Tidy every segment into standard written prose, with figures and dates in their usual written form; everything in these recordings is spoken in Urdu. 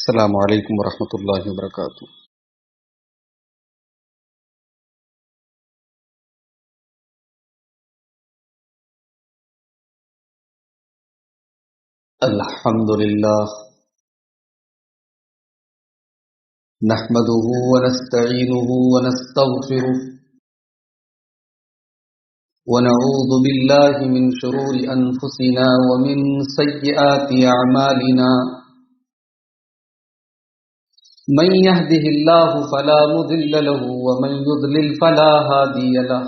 السلام علیکم ورحمۃ اللہ وبرکاتہ۔ الحمد للہ نحمده ونستعینه ونستغفره ونعوذ باللہ من شرور انفسنا ومن سیئات اعمالنا، من يهده الله فلا مضل له ومن يضلل فلا هادي له،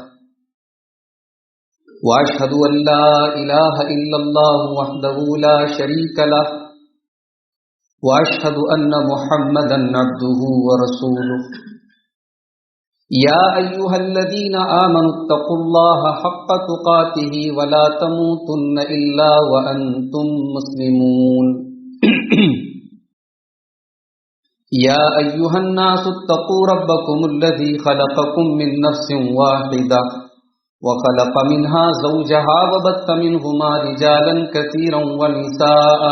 وأشهد أن لا إله إلا الله وحده لا شريك له، وأشهد أن محمدا عبده ورسوله۔ يا أيها الذين آمنوا اتقوا الله حق تقاته ولا تموتن إلا وأنتم مسلمون۔ يا أيها الناس اتقوا ربكم الذي خلقكم من نفس واحدة وخلق منها زوجها وبث منهما رجالا كثيرا ونساء،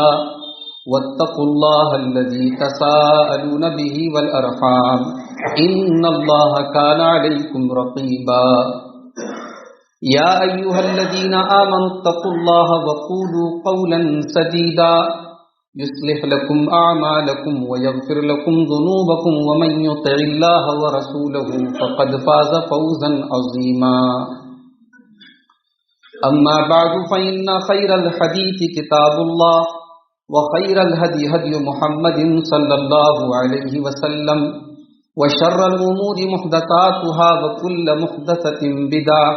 واتقوا الله الذي تساءلون به والأرحام إن الله كان عليكم رقيبا۔ يا أيها الذين آمنوا اتقوا الله وقولوا قولا سديدا يصلح لكم أعمالكم ويغفر لكم ذنوبكم، ومن يطع الله ورسوله فقد فاز فوزا عظيما۔ أما بعد فإن خير الحديث كتاب الله، وخير الهدي هدي محمد صلى الله عليه وسلم، وشر الأمور محدثاتها وكل محدثة بدعة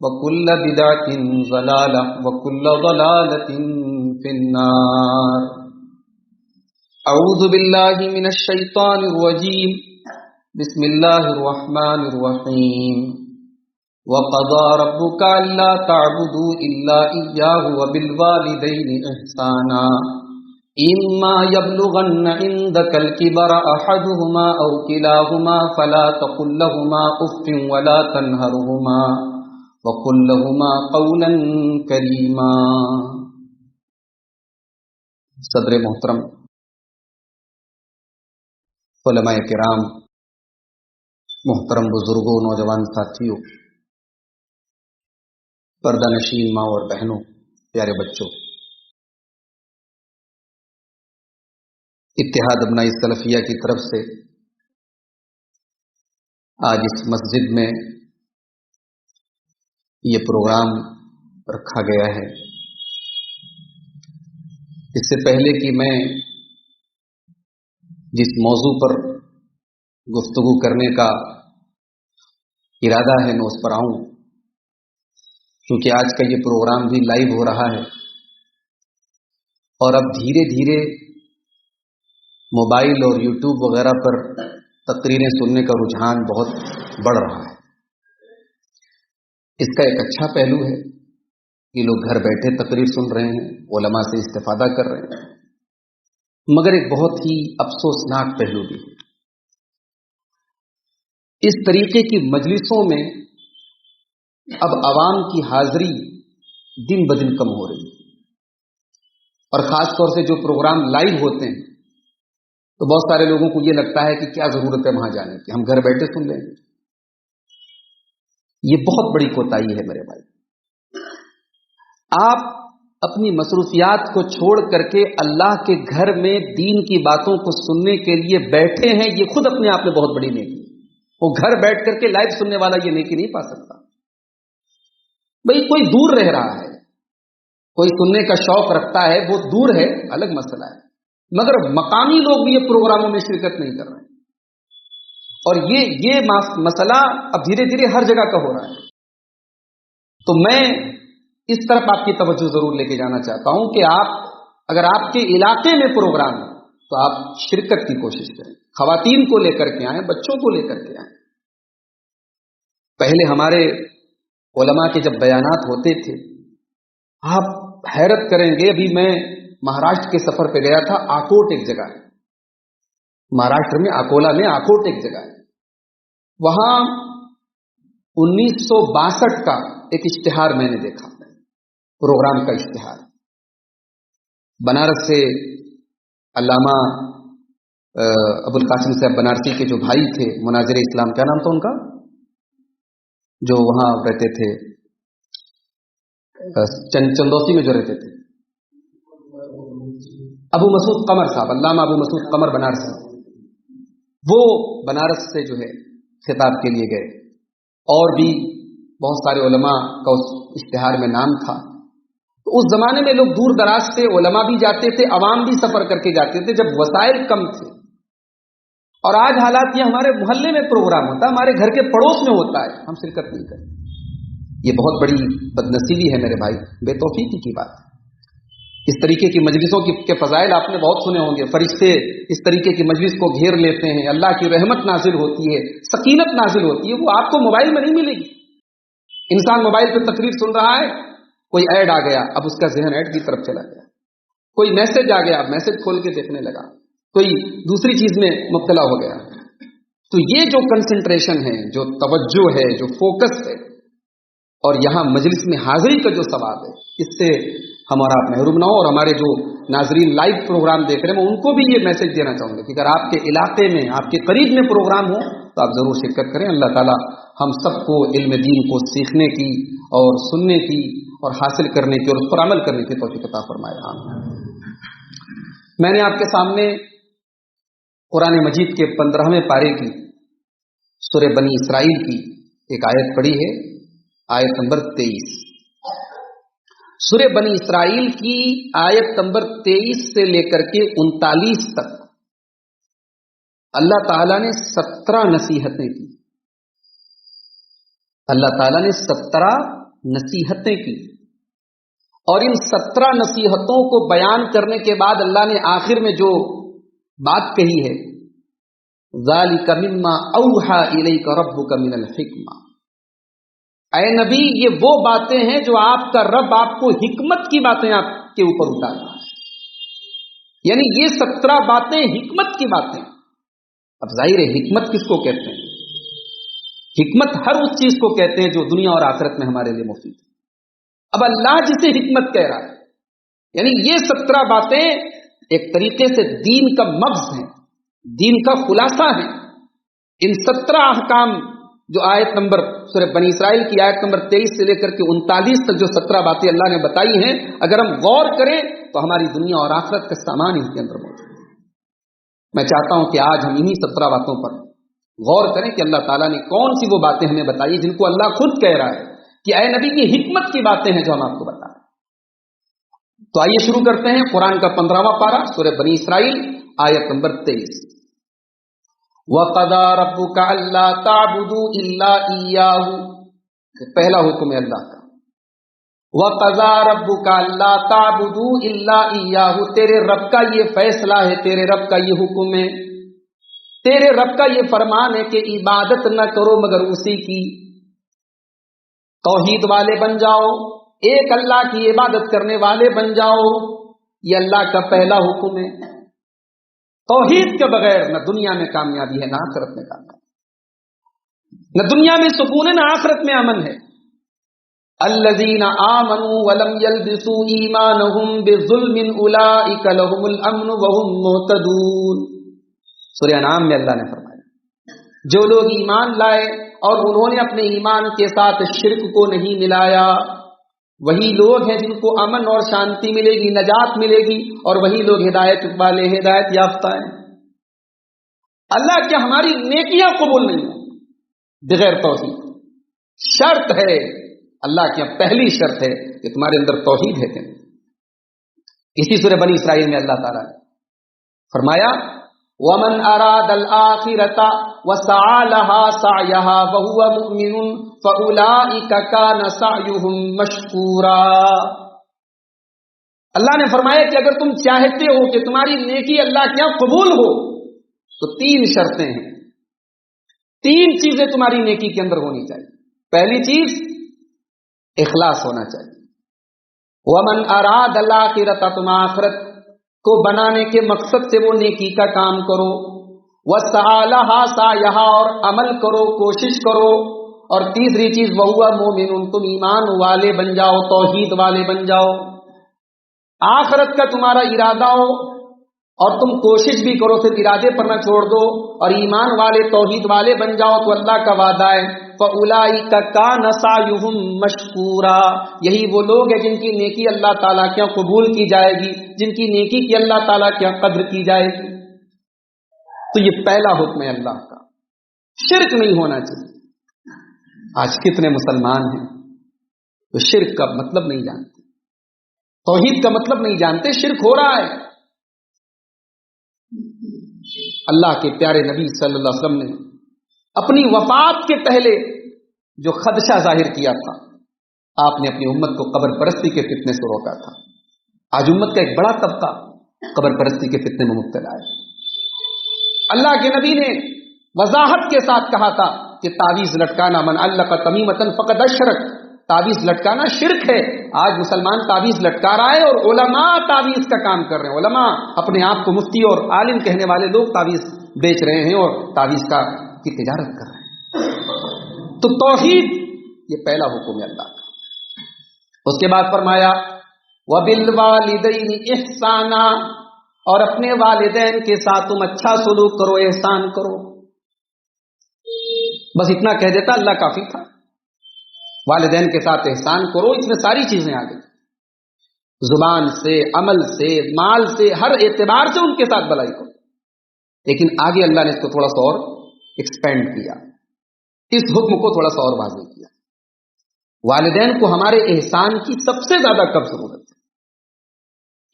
وكل بدعة ضلالة وكل ضلالة في النار۔ أعوذ بالله من الشيطان الرجيم، بسم الله الرحمن الرحيم۔ وَقَضَى رَبُّكَ أَلَّا تَعْبُدُوا إِلَّا إِيَّاهُ وَبِالْوَالِدَيْنِ إِحْسَانًا إِمَّا يَبْلُغَنَّ عِندَكَ الْكِبَرَ أَحَدُهُمَا أَوْ كِلَاهُمَا فَلَا تَقُل لَّهُمَا أُفٍّ وَلَا تَنْهَرْهُمَا وَقُل لَّهُمَا قَوْلًا كَرِيمًا۔ صدر محترم، علماء کرام، محترم بزرگوں، نوجوان ساتھیوں، پردہ نشین ماں اور بہنوں، پیارے بچوں، اتحاد ابناء سلفیہ کی طرف سے آج اس مسجد میں یہ پروگرام رکھا گیا ہے۔ اس سے پہلے کہ میں جس موضوع پر گفتگو کرنے کا ارادہ ہے میں اس پر آؤں، کیونکہ آج کا یہ پروگرام بھی لائیو ہو رہا ہے اور اب دھیرے دھیرے موبائل اور یوٹیوب وغیرہ پر تقریریں سننے کا رجحان بہت بڑھ رہا ہے۔ اس کا ایک اچھا پہلو ہے کہ لوگ گھر بیٹھے تقریر سن رہے ہیں، علماء سے استفادہ کر رہے ہیں، مگر ایک بہت ہی افسوسناک پہلو بھی ہے۔ اس طریقے کی مجلسوں میں اب عوام کی حاضری دن بدن کم ہو رہی ہے، اور خاص طور سے جو پروگرام لائیو ہوتے ہیں تو بہت سارے لوگوں کو یہ لگتا ہے کہ کیا ضرورت ہے وہاں جانے کی، ہم گھر بیٹھے سن لیں گے۔ یہ بہت بڑی کوتاہی ہے میرے بھائی۔ آپ اپنی مصروفیات کو چھوڑ کر کے اللہ کے گھر میں دین کی باتوں کو سننے کے لیے بیٹھے ہیں، یہ خود اپنے آپ میں بہت بڑی نیکی ہے۔ وہ گھر بیٹھ کر کے لائیو سننے والا یہ نیکی نہیں پا سکتا۔ بھئی کوئی دور رہ رہا ہے، کوئی سننے کا شوق رکھتا ہے، وہ دور ہے، الگ مسئلہ ہے، مگر مقامی لوگ بھی یہ پروگراموں میں شرکت نہیں کر رہے ہیں، اور یہ مسئلہ اب دھیرے دھیرے ہر جگہ کا ہو رہا ہے۔ تو میں اس طرف آپ کی توجہ ضرور لے کے جانا چاہتا ہوں کہ اگر آپ کے علاقے میں پروگرام ہے تو آپ شرکت کی کوشش کریں، خواتین کو لے کر کے آئیں، بچوں کو لے کر کے آئیں۔ پہلے ہمارے علماء کے جب بیانات ہوتے تھے، آپ حیرت کریں گے، ابھی میں مہاراشٹر کے سفر پہ گیا تھا، آکوٹ ایک جگہ ہے، مہاراشٹر میں اکولا میں آکوٹ ایک جگہ ہے، وہاں 1962 کا ایک اشتہار میں نے دیکھا، پروگرام کا اشتہار، بنارس سے علامہ ابو القاسم صاحب بنارسی کے جو بھائی تھے مناظر اسلام، کیا نام تھا ان کا، جو وہاں رہتے تھے چندوسی میں جو رہتے تھے، ابو مسعود قمر صاحب، علامہ ابو مسعود قمر بنارسی، وہ بنارس سے جو ہے خطاب کے لیے گئے، اور بھی بہت سارے علماء کا اس اشتہار میں نام تھا۔ تو اس زمانے میں لوگ دور دراز سے، علماء بھی جاتے تھے، عوام بھی سفر کر کے جاتے تھے جب وسائل کم تھے۔ اور آج حالات یہ ہمارے محلے میں پروگرام ہوتا ہے، ہمارے گھر کے پڑوس میں ہوتا ہے، ہم شرکت نہیں کرتے۔ یہ بہت بڑی بدنصیبی ہے میرے بھائی، بے توفیقی کی بات ہے۔ اس طریقے کی مجلسوں کے فضائل آپ نے بہت سنے ہوں گے، فرشتے اس طریقے کی مجلس کو گھیر لیتے ہیں، اللہ کی رحمت نازل ہوتی ہے، سکینت نازل ہوتی ہے، وہ آپ کو موبائل میں نہیں ملے گی۔ انسان موبائل پہ تقریر سن رہا ہے، کوئی ایڈ آ گیا، اب اس کا ذہن ایڈ کی طرف چلا گیا، کوئی میسج آ گیا، اب میسج کھول کے دیکھنے لگا، کوئی دوسری چیز میں مبتلا ہو گیا۔ تو یہ جو کنسنٹریشن ہے، جو توجہ ہے، جو فوکس ہے، اور یہاں مجلس میں حاضری کا جو ثواب ہے، اس سے ہمارا آپ محروم نہ ہو۔ اور ہمارے جو ناظرین لائیو پروگرام دیکھ رہے ہیں، میں ان کو بھی یہ میسج دینا چاہوں گا کہ اگر آپ کے علاقے میں، آپ کے قریب میں پروگرام ہو تو آپ ضرور شرکت کریں۔ اللہ تعالیٰ ہم سب کو علم دین کو سیکھنے کی اور سننے کی اور حاصل کرنے کی اور اس پر عمل کرنے کی توفیق عطا فرمائے۔ آمین۔ میں نے آپ کے سامنے قرآن مجید کے 15ویں پارے کی سورہ بنی اسرائیل کی ایک آیت پڑھی ہے، آیت نمبر 23۔ سورہ بنی اسرائیل کی آیت نمبر 23 سے لے کر کے 39 تک اللہ تعالیٰ نے 17 نصیحتیں کی۔ اللہ تعالیٰ نے 17 نصیحتیں کی، اور ان 17 نصیحتوں کو بیان کرنے کے بعد اللہ نے آخر میں جو بات کہی ہے، ذالک مما اوحی الیک ربک من الحکمہ، اے نبی یہ وہ باتیں ہیں جو آپ کا رب آپ کو حکمت کی باتیں آپ کے اوپر اتار رہا ہے، یعنی یہ 17 باتیں حکمت کی باتیں۔ اب ظاہر ہے حکمت کس کو کہتے ہیں؟ حکمت ہر اس چیز کو کہتے ہیں جو دنیا اور آخرت میں ہمارے لیے مفید ہے۔ اب اللہ جسے حکمت کہہ رہا ہے، یعنی یہ 17 باتیں ایک طریقے سے دین کا مغز ہیں، دین کا خلاصہ ہے۔ ان 17 احکام جو آیت نمبر سورہ بنی اسرائیل کی آیت نمبر 23 سے لے کر کے 39 تک جو 17 باتیں اللہ نے بتائی ہیں، اگر ہم غور کریں تو ہماری دنیا اور آخرت کا سامان اس کے اندر موجود ہے۔ میں چاہتا ہوں کہ آج ہم انہی 17 باتوں پر غور کریں کہ اللہ تعالیٰ نے کون سی وہ باتیں ہمیں بتائی جن کو اللہ خود کہہ رہا ہے کہ اے نبی یہ حکمت کی باتیں ہیں جو ہم آپ کو بتا رہے ہیں۔ تو آئیے شروع کرتے ہیں قرآن کا 15واں پارہ سورہ بنی اسرائیل آیت نمبر 23۔ وَقَضَىٰ رَبُّكَ أَلَّا تَعْبُدُوا إِلَّا إِيَّاهُ، پہلا حکم ہے اللہ کا۔ وَقَضَىٰ رَبُّكَ أَلَّا تَعْبُدُوا إِلَّا إِيَّاهُ، تیرے رب کا یہ فیصلہ ہے، تیرے رب کا یہ حکم ہے، تیرے رب کا یہ فرمان ہے کہ عبادت نہ کرو مگر اسی کی۔ توحید والے بن جاؤ، ایک اللہ کی عبادت کرنے والے بن جاؤ، یہ اللہ کا پہلا حکم ہے۔ توحید کے بغیر نہ دنیا میں کامیابی ہے نہ آخرت میں کامیابی، نہ دنیا میں سکون ہے نہ آخرت میں امن ہے۔ الذین آمنوا ولم یلبسوا ایمانہم بظلم اولئک لہم الامن وہم مہتدون۔ سورہ انعام میں اللہ نے فرمایا جو لوگ ایمان لائے اور انہوں نے اپنے ایمان کے ساتھ شرک کو نہیں ملایا، وہی لوگ ہیں جن کو امن اور شانتی ملے گی، نجات ملے گی، اور وہی لوگ ہدایت والے، ہدایت یافتہ ہیں۔ اللہ کیا ہماری نیکیاں قبول نہیں ہیں بغیر توحید؟ شرط ہے اللہ کی پہلی شرط ہے کہ تمہارے اندر توحید ہے کہ نہیں۔ اسی سورہ بنی اسرائیل میں اللہ تعالیٰ نے فرمایا وَمَنْ أَرَادَ الْآخِرَةَ وَسَعَى لَهَا سَعْيَهَا وَهُوَ مُؤْمِنٌ فَأُولَئِكَ كَانَ سَعْيُهُمْ مَشْكُورًا۔ اللہ نے فرمایا کہ اگر تم چاہتے ہو کہ تمہاری نیکی اللہ کے یہاں قبول ہو تو 3 شرطیں ہیں، 3 چیزیں تمہاری نیکی کے اندر ہونی چاہیے۔ پہلی چیز اخلاص ہونا چاہیے۔ وَمَنْ أَرَادَ الْآخِرَةَ، تم آخرت کو بنانے کے مقصد سے وہ نیکی کا کام کرو، وَسَعَى لَهَا سَعْيَهَا، اور عمل کرو، کوشش کرو، اور تیسری چیز وَهُوَ مُؤْمِنٌ، تم ایمان والے بن جاؤ، توحید والے بن جاؤ، آخرت کا تمہارا ارادہ ہو اور تم کوشش بھی کرو، پھر ارادے پر نہ چھوڑ دو اور ایمان والے توحید والے بن جاؤ، تو اللہ کا وعدہ ہے فَأُولَٰئِكَ كَانَ سَعْيُهُمْ مَشْكُورًا، یہی وہ لوگ ہیں جن کی نیکی اللہ تعالیٰ کے یہاں قبول کی جائے گی، جن کی نیکی کی اللہ تعالیٰ کے یہاں قدر کی جائے گی۔ تو یہ پہلا حکم ہے اللہ کا، شرک نہیں ہونا چاہیے۔ آج کتنے مسلمان ہیں تو شرک کا مطلب نہیں جانتے، توحید کا مطلب نہیں جانتے، شرک ہو رہا ہے۔ اللہ کے پیارے نبی صلی اللہ علیہ وسلم نے اپنی وفات کے پہلے جو خدشہ ظاہر کیا تھا، آپ نے اپنی امت کو قبر پرستی کے فتنے سے روکا تھا۔ آج امت کا ایک بڑا طبقہ قبر پرستی کے فتنے میں مبتلا ہے۔ اللہ کے نبی نے وضاحت کے ساتھ کہا تھا کہ تعویذ لٹکانا، من علق تمیمۃ فقد اشرک، تعویذ لٹکانا شرک ہے۔ آج مسلمان تعویذ لٹکا رہا ہے اور علماء تعویذ کا کام کر رہے ہیں، علماء اپنے آپ کو مفتی اور عالم کہنے والے لوگ تعویذ بیچ رہے ہیں اور تعویذ کی تجارت کر رہے ہیں۔ تو توحید یہ پہلا حکم ہے اللہ کا۔ اس کے بعد فرمایا وَبِالْوَالِدَيْنِ إِحْسَانًا، اور اپنے والدین کے ساتھ تم اچھا سلوک کرو، احسان کرو۔ بس اتنا کہہ دیتا اللہ کافی تھا، والدین کے ساتھ احسان کرو، اس میں ساری چیزیں آ گئی، زبان سے، عمل سے، مال سے، ہر اعتبار سے ان کے ساتھ بھلائی کرو۔ لیکن آگے اللہ نے اس کو تھوڑا سا اور ایکسپینڈ کیا، اس حکم کو تھوڑا سا اور واضح کیا۔ والدین کو ہمارے احسان کی سب سے زیادہ کب ضرورت ہے؟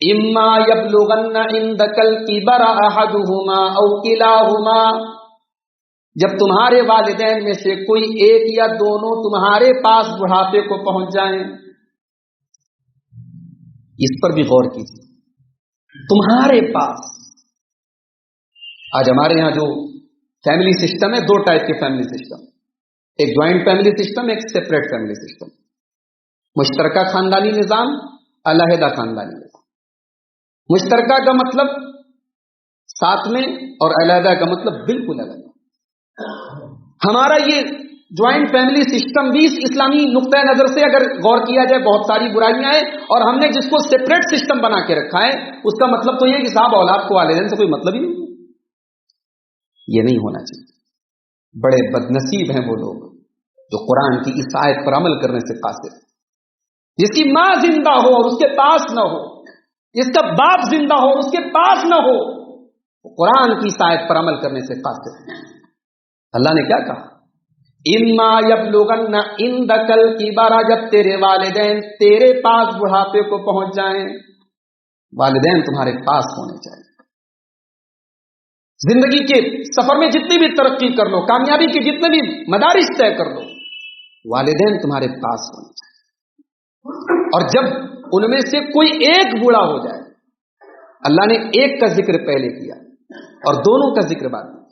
اما یبلغن عندک الکبر احدہما او کلاہما، جب تمہارے والدین میں سے کوئی ایک یا دونوں تمہارے پاس بڑھاپے کو پہنچ جائیں، اس پر بھی غور کیجیے، تمہارے پاس۔ آج ہمارے یہاں جو فیملی سسٹم ہے، دو ٹائپ کے فیملی سسٹم، ایک جوائنٹ فیملی سسٹم، ایک سیپریٹ فیملی سسٹم، مشترکہ خاندانی نظام، علیحدہ خاندانی نظام۔ مشترکہ کا مطلب ساتھ میں اور علیحدہ کا مطلب بالکل الگ۔ ہمارا یہ جوائنٹ فیملی سسٹم بھی اسلامی نقطۂ نظر سے اگر غور کیا جائے بہت ساری برائیاں ہیں، اور ہم نے جس کو سیپریٹ سسٹم بنا کے رکھا ہے اس کا مطلب تو یہ کہ صاحب اولاد کو والدین سے کوئی مطلب ہی نہیں۔ یہ نہیں ہونا چاہیے۔ بڑے بدنصیب ہیں وہ لوگ جو قرآن کی اس آیت پر عمل کرنے سے قاصر، جس کی ماں زندہ ہو اور اس کے پاس نہ ہو، جس کا باپ زندہ ہو اور اس کے پاس نہ ہو، قرآن کی اس آیت پر عمل کرنے سے قاصر۔ اللہ نے کیا کہا؟ اما یبلغن عندک الکبر، جب تیرے والدین تیرے پاس بڑھاپے کو پہنچ جائیں، والدین تمہارے پاس ہونے چاہیے۔ زندگی کے سفر میں جتنی بھی ترقی کر لو، کامیابی کے جتنے بھی مدارج طے کر لو، والدین تمہارے پاس ہونے چاہیے۔ اور جب ان میں سے کوئی ایک بوڑھا ہو جائے، اللہ نے ایک کا ذکر پہلے کیا اور دونوں کا ذکر بعد میں،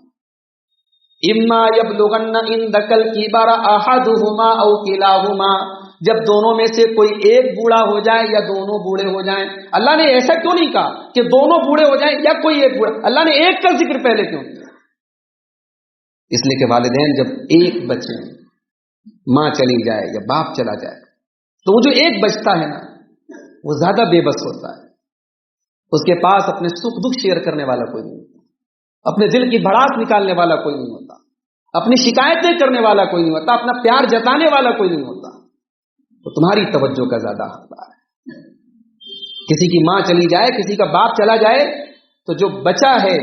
اما یبلغن عندک الکبر احدہما او کلاہما، جب دونوں میں سے کوئی ایک بوڑھا ہو جائے یا دونوں بوڑھے ہو جائیں۔ اللہ نے ایسا کیوں نہیں کہا کہ دونوں بوڑھے ہو جائیں یا کوئی ایک بوڑھا؟ اللہ نے ایک کا ذکر پہلے کیوں کیا؟ اس لیے کہ والدین جب ایک بچے، ماں چلی جائے یا باپ چلا جائے، تو وہ جو ایک بچتا ہے نا، وہ زیادہ بے بس ہوتا ہے، اس کے پاس اپنے سکھ دکھ شیئر کرنے والا کوئی نہیں ہوتا، اپنے دل کی بھڑاس نکالنے والا کوئی نہیں ہوتا، اپنی شکایتیں کرنے والا کوئی نہیں ہوتا، اپنا پیار جتانے والا کوئی نہیں ہوتا۔ تو تمہاری توجہ کا زیادہ حقدار ہے۔ کسی کی ماں چلی جائے، کسی کا باپ چلا جائے، تو جو بچہ ہے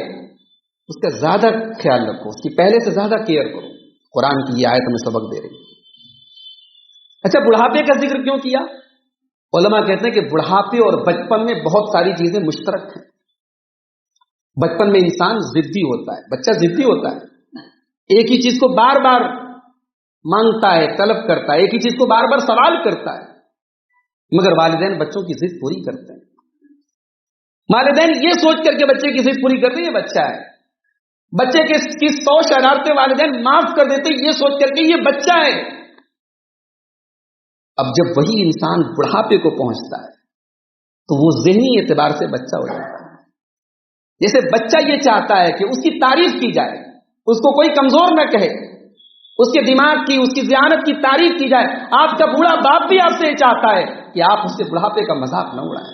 اس کا زیادہ خیال رکھو، اس کی پہلے سے زیادہ کیئر کرو۔ قرآن کی یہ آیت ہمیں سبق دے رہی ہے۔ اچھا، بڑھاپے کا ذکر کیوں کیا؟ علماء کہتے ہیں کہ بڑھاپے اور بچپن میں بہت ساری چیزیں مشترک ہیں۔ بچپن میں انسان ضدی ہوتا ہے، بچہ ضدی ہوتا ہے، ایک ہی چیز کو بار بار مانگتا ہے، طلب کرتا ہے، ایک ہی چیز کو بار بار سوال کرتا ہے، مگر والدین بچوں کی ضد پوری کرتے ہیں۔ والدین یہ سوچ کر کے بچے کی ضد پوری کرتے ہیں یہ بچہ ہے، بچے کی 100 شرارتیں والدین معاف کر دیتے ہیں یہ سوچ کر کے یہ بچہ ہے۔ اب جب وہی انسان بڑھاپے کو پہنچتا ہے تو وہ ذہنی اعتبار سے بچہ ہو جاتا ہے۔ جیسے بچہ یہ چاہتا ہے کہ اس کی تعریف کی جائے، اس کو کوئی کمزور نہ کہے، اس کے دماغ کی، اس کی ذہانت کی تعریف کی جائے۔ آپ کا بوڑھا باپ بھی آپ سے یہ چاہتا ہے کہ آپ اس کے بڑھاپے کا مذاق نہ اڑائیں۔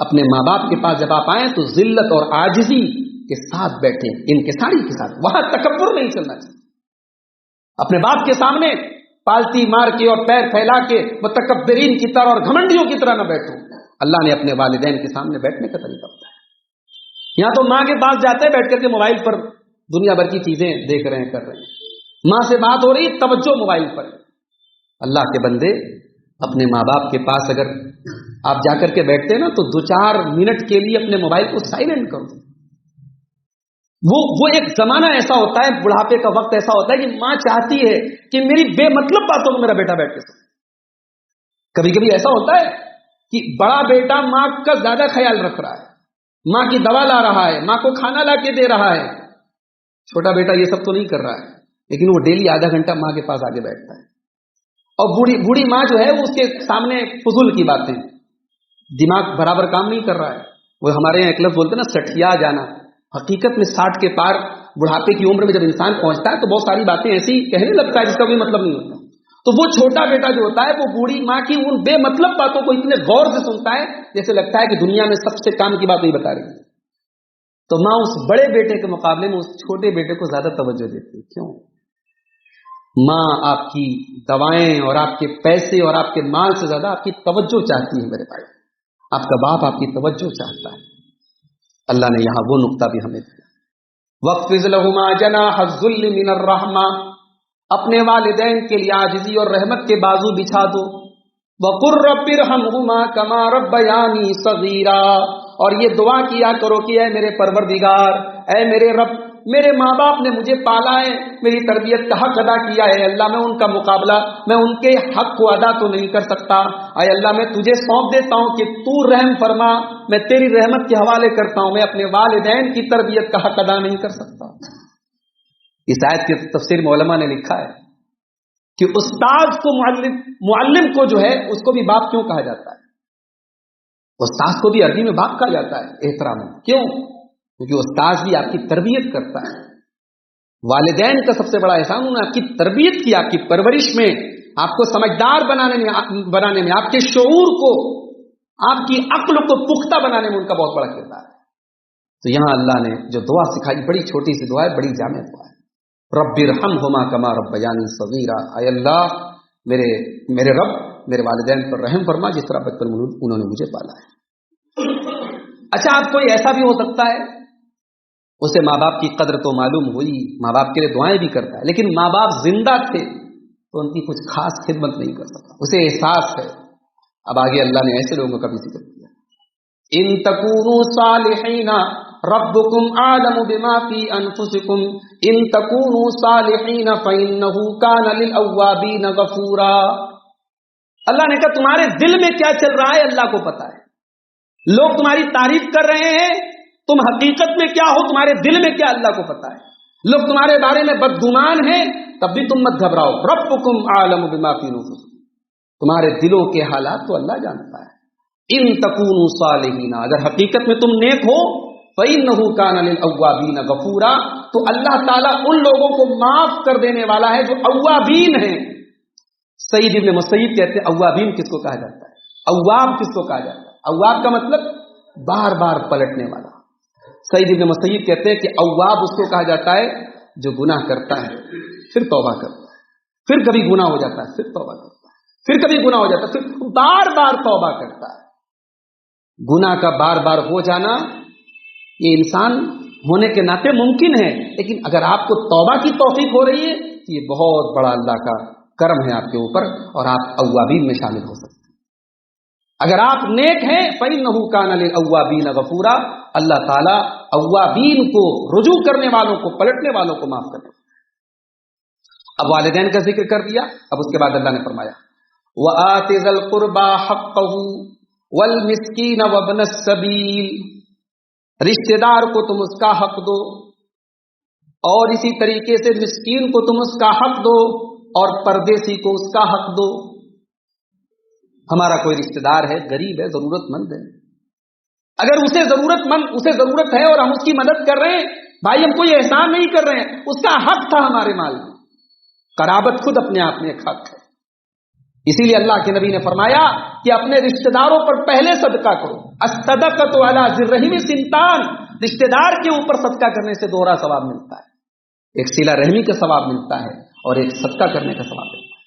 اپنے ماں باپ کے پاس جب آپ آئیں تو ذلت اور عاجزی کے ساتھ بیٹھیں، انکساری کے ساتھ، وہاں تکبر نہیں چلنا چاہیے. اپنے باپ کے سامنے پالتی مار کے اور پیر پھیلا کے متکبرین کی طرح اور گھمنڈیوں کی طرح نہ بیٹھو. اللہ نے اپنے والدین کے سامنے بیٹھنے کا طریقہ بتایا. یہاں تو ماں کے پاس جاتے ہیں، بیٹھ کر کے موبائل پر دنیا بھر کی چیزیں دیکھ رہے ہیں، کر رہے ہیں. ماں سے بات ہو رہی، توجہ موبائل پر. اللہ کے بندے، اپنے ماں باپ کے پاس اگر آپ جا کر کے بیٹھتے ہیں نا تو 2-4 منٹ کے لیے اپنے موبائل کو سائلنٹ کر دو. وہ ایک زمانہ ایسا ہوتا ہے، بڑھاپے کا وقت ایسا ہوتا ہے کہ ماں چاہتی ہے کہ میری بے مطلب باتوں میں میرا بیٹا بیٹھ کے سنے. کبھی کبھی ایسا ہوتا ہے کہ بڑا بیٹا ماں کا زیادہ خیال رکھ رہا ہے، ماں کی دوا لا رہا ہے، ماں کو کھانا لا کے دے رہا ہے. چھوٹا بیٹا یہ سب تو نہیں کر رہا ہے، لیکن وہ ڈیلی آدھا گھنٹہ ماں کے پاس آگے بیٹھتا ہے. اور بوڑھی ماں جو ہے وہ اس کے سامنے فضول کی باتیں، دماغ برابر کام نہیں کر رہا ہے. وہ ہمارے یہاں ایک لفظ بولتے ہیں نا، سٹھیا جانا. حقیقت میں 60 کے پار بڑھاپے کی عمر میں جب انسان پہنچتا ہے تو بہت ساری باتیں ایسی کہنے لگتا ہے جس کا کوئی مطلب نہیں ہوتا. تو وہ چھوٹا بیٹا جو ہوتا ہے وہ بوڑھی ماں کی ان بے مطلب باتوں کو اتنے غور سے سنتا ہے جیسے لگتا ہے کہ دنیا میں سب سے کام کی بات نہیں بتا رہی. تو ماں اس بڑے بیٹے کے مقابلے میں اس چھوٹے بیٹے کو زیادہ توجہ دیتی ہے. کیوں؟ ماں آپ کی دوائیں اور آپ کے پیسے اور آپ کے مال سے زیادہ آپ کی توجہ چاہتی ہے. میرے بھائی، آپ کا باپ آپ کی توجہ چاہتا ہے. اللہ نے یہاں وہ نقطہ بھی ہمیں دیا. وَاخْفِضْ لَهُمَا جَنَاحَ الذُّلِّ مِنَ الرَّحْمَةِ، اپنے والدین کے لیے عاجزی اور رحمت کے بازو بچھا دو. وَقُلْ رَبِّ ارْحَمْهُمَا كَمَا رَبَّيَانِي صَغِيرًا، اور یہ دعا کیا کرو کہ اے میرے پروردگار، اے میرے رب، میرے ماں باپ نے مجھے پالا ہے، میری تربیت کا حق ادا کیا ہے. اللہ میں ان کا مقابلہ، میں ان کے حق کو ادا تو نہیں کر سکتا. اے اللہ میں تجھے سونپ دیتا ہوں کہ تو رحم فرما، میں تیری رحمت کے حوالے کرتا ہوں. میں اپنے والدین کی تربیت کا حق ادا نہیں کر سکتا. اس آیت کی تفسیر میں علماء نے لکھا ہے کہ استاد کو معلم کو جو ہے اس کو بھی باپ کیوں کہا جاتا ہے؟ استاد کو بھی عربی میں باپ کہا جاتا ہے احترام. کیوں؟ کیونکہ استاد بھی آپ کی تربیت کرتا ہے. والدین کا سب سے بڑا احسان انہوں نے آپ کی تربیت کی، آپ کی پرورش میں، آپ کو سمجھدار بنانے میں، آپ کے شعور کو، آپ کی عقل کو پختہ بنانے میں ان کا بہت بڑا کردار ہے. تو یہاں اللہ نے جو دعا سکھائی، بڑی چھوٹی سی دعا ہے، بڑی جامع دعا ہے. رب ارحمہما کما ربیانی صغیرا، اے اللہ میرے رب میرے والدین پر رحم فرما جس طرح بچپن میں انہوں نے مجھے پالا ہے. اچھا، آپ کوئی ایسا بھی ہو سکتا ہے اسے ماں باپ کی قدر تو معلوم ہوئی، ماں باپ کے لیے دعائیں بھی کرتا ہے، لیکن ماں باپ زندہ تھے تو ان کی کچھ خاص خدمت نہیں کر سکتا، اسے احساس ہے. اب آگے اللہ نے ایسے لوگوں کا بھی ذکر کیا، ان تکونوا صالحین ربکم اعلم بما فی انفسکم ان تکونوا صالحین فانہ کان للاوابین غفورا. اللہ نے کہا تمہارے دل میں کیا چل رہا ہے اللہ کو پتا ہے. لوگ تمہاری تعریف کر رہے ہیں، تم حقیقت میں کیا ہو، تمہارے دل میں کیا اللہ کو پتا ہے. لوگ تمہارے بارے میں بدگمان ہیں، تب بھی تم مت گھبراؤ. ربکم اعلم بما فی انفسکم، تمہارے دلوں کے حالات تو اللہ جانتا ہے. ان تکونوا صالحین، اگر حقیقت میں تم نیک ہو، فإنہ کان للأوابین غفورا، تو اللہ تعالیٰ ان لوگوں کو معاف کر دینے والا ہے جو اوابین ہیں. سعید ابن مسیب کہتے ہیں اوابین کس کو کہا جاتا ہے، اواب کس کو کہا جاتا ہے؟ اواب کا مطلب بار بار پلٹنے والا. سعید ابن مسیب کہتے ہیں کہ اواب اس کو کہا جاتا ہے جو گناہ کرتا ہے پھر توبہ کرتا ہے، پھر کبھی گناہ ہو جاتا ہے پھر توبہ کرتا ہے، پھر کبھی گناہ ہو جاتا ہے پھر بار بار توبہ کرتا ہے. گناہ کا بار بار ہو جانا یہ انسان ہونے کے ناطے ممکن ہے، لیکن اگر آپ کو توبہ کی توفیق ہو رہی ہے تو یہ بہت بڑا اللہ کا کرم ہے آپ کے اوپر، اور آپ اوابین میں شامل ہو سکتے ہیں. اگر آپ نیک ہیں فإنہ کان للأوابین غفورا، اللہ تعالیٰ اوابین کو، رجوع کرنے والوں کو، پلٹنے والوں کو معاف کرنے. اب والدین کا ذکر کر دیا، اب اس کے بعد اللہ نے فرمایا وآت ذی القربى حقہ والمسکین وابن السبیل، رشتہ دار کو تم اس کا حق دو، اور اسی طریقے سے مسکین کو تم اس کا حق دو، اور پردیسی کو اس کا حق دو. ہمارا کوئی رشتہ دار ہے، غریب ہے، ضرورت مند ہے، اگر اسے ضرورت ہے اور ہم اس کی مدد کر رہے ہیں، بھائی ہم کوئی احسان نہیں کر رہے ہیں، اس کا حق تھا ہمارے مال میں. قرابت خود اپنے آپ میں ایک حق ہے. اسی لیے اللہ کے نبی نے فرمایا کہ اپنے رشتہ داروں پر پہلے صدقہ کرو. الصدقۃ علی ذی الرحم سنتان، رشتہ دار کے اوپر صدقہ کرنے سے دوہرا ثواب ملتا ہے. ایک صلہ رحمی کا ثواب ملتا ہے اور ایک صدقہ کرنے کا ثواب ملتا ہے.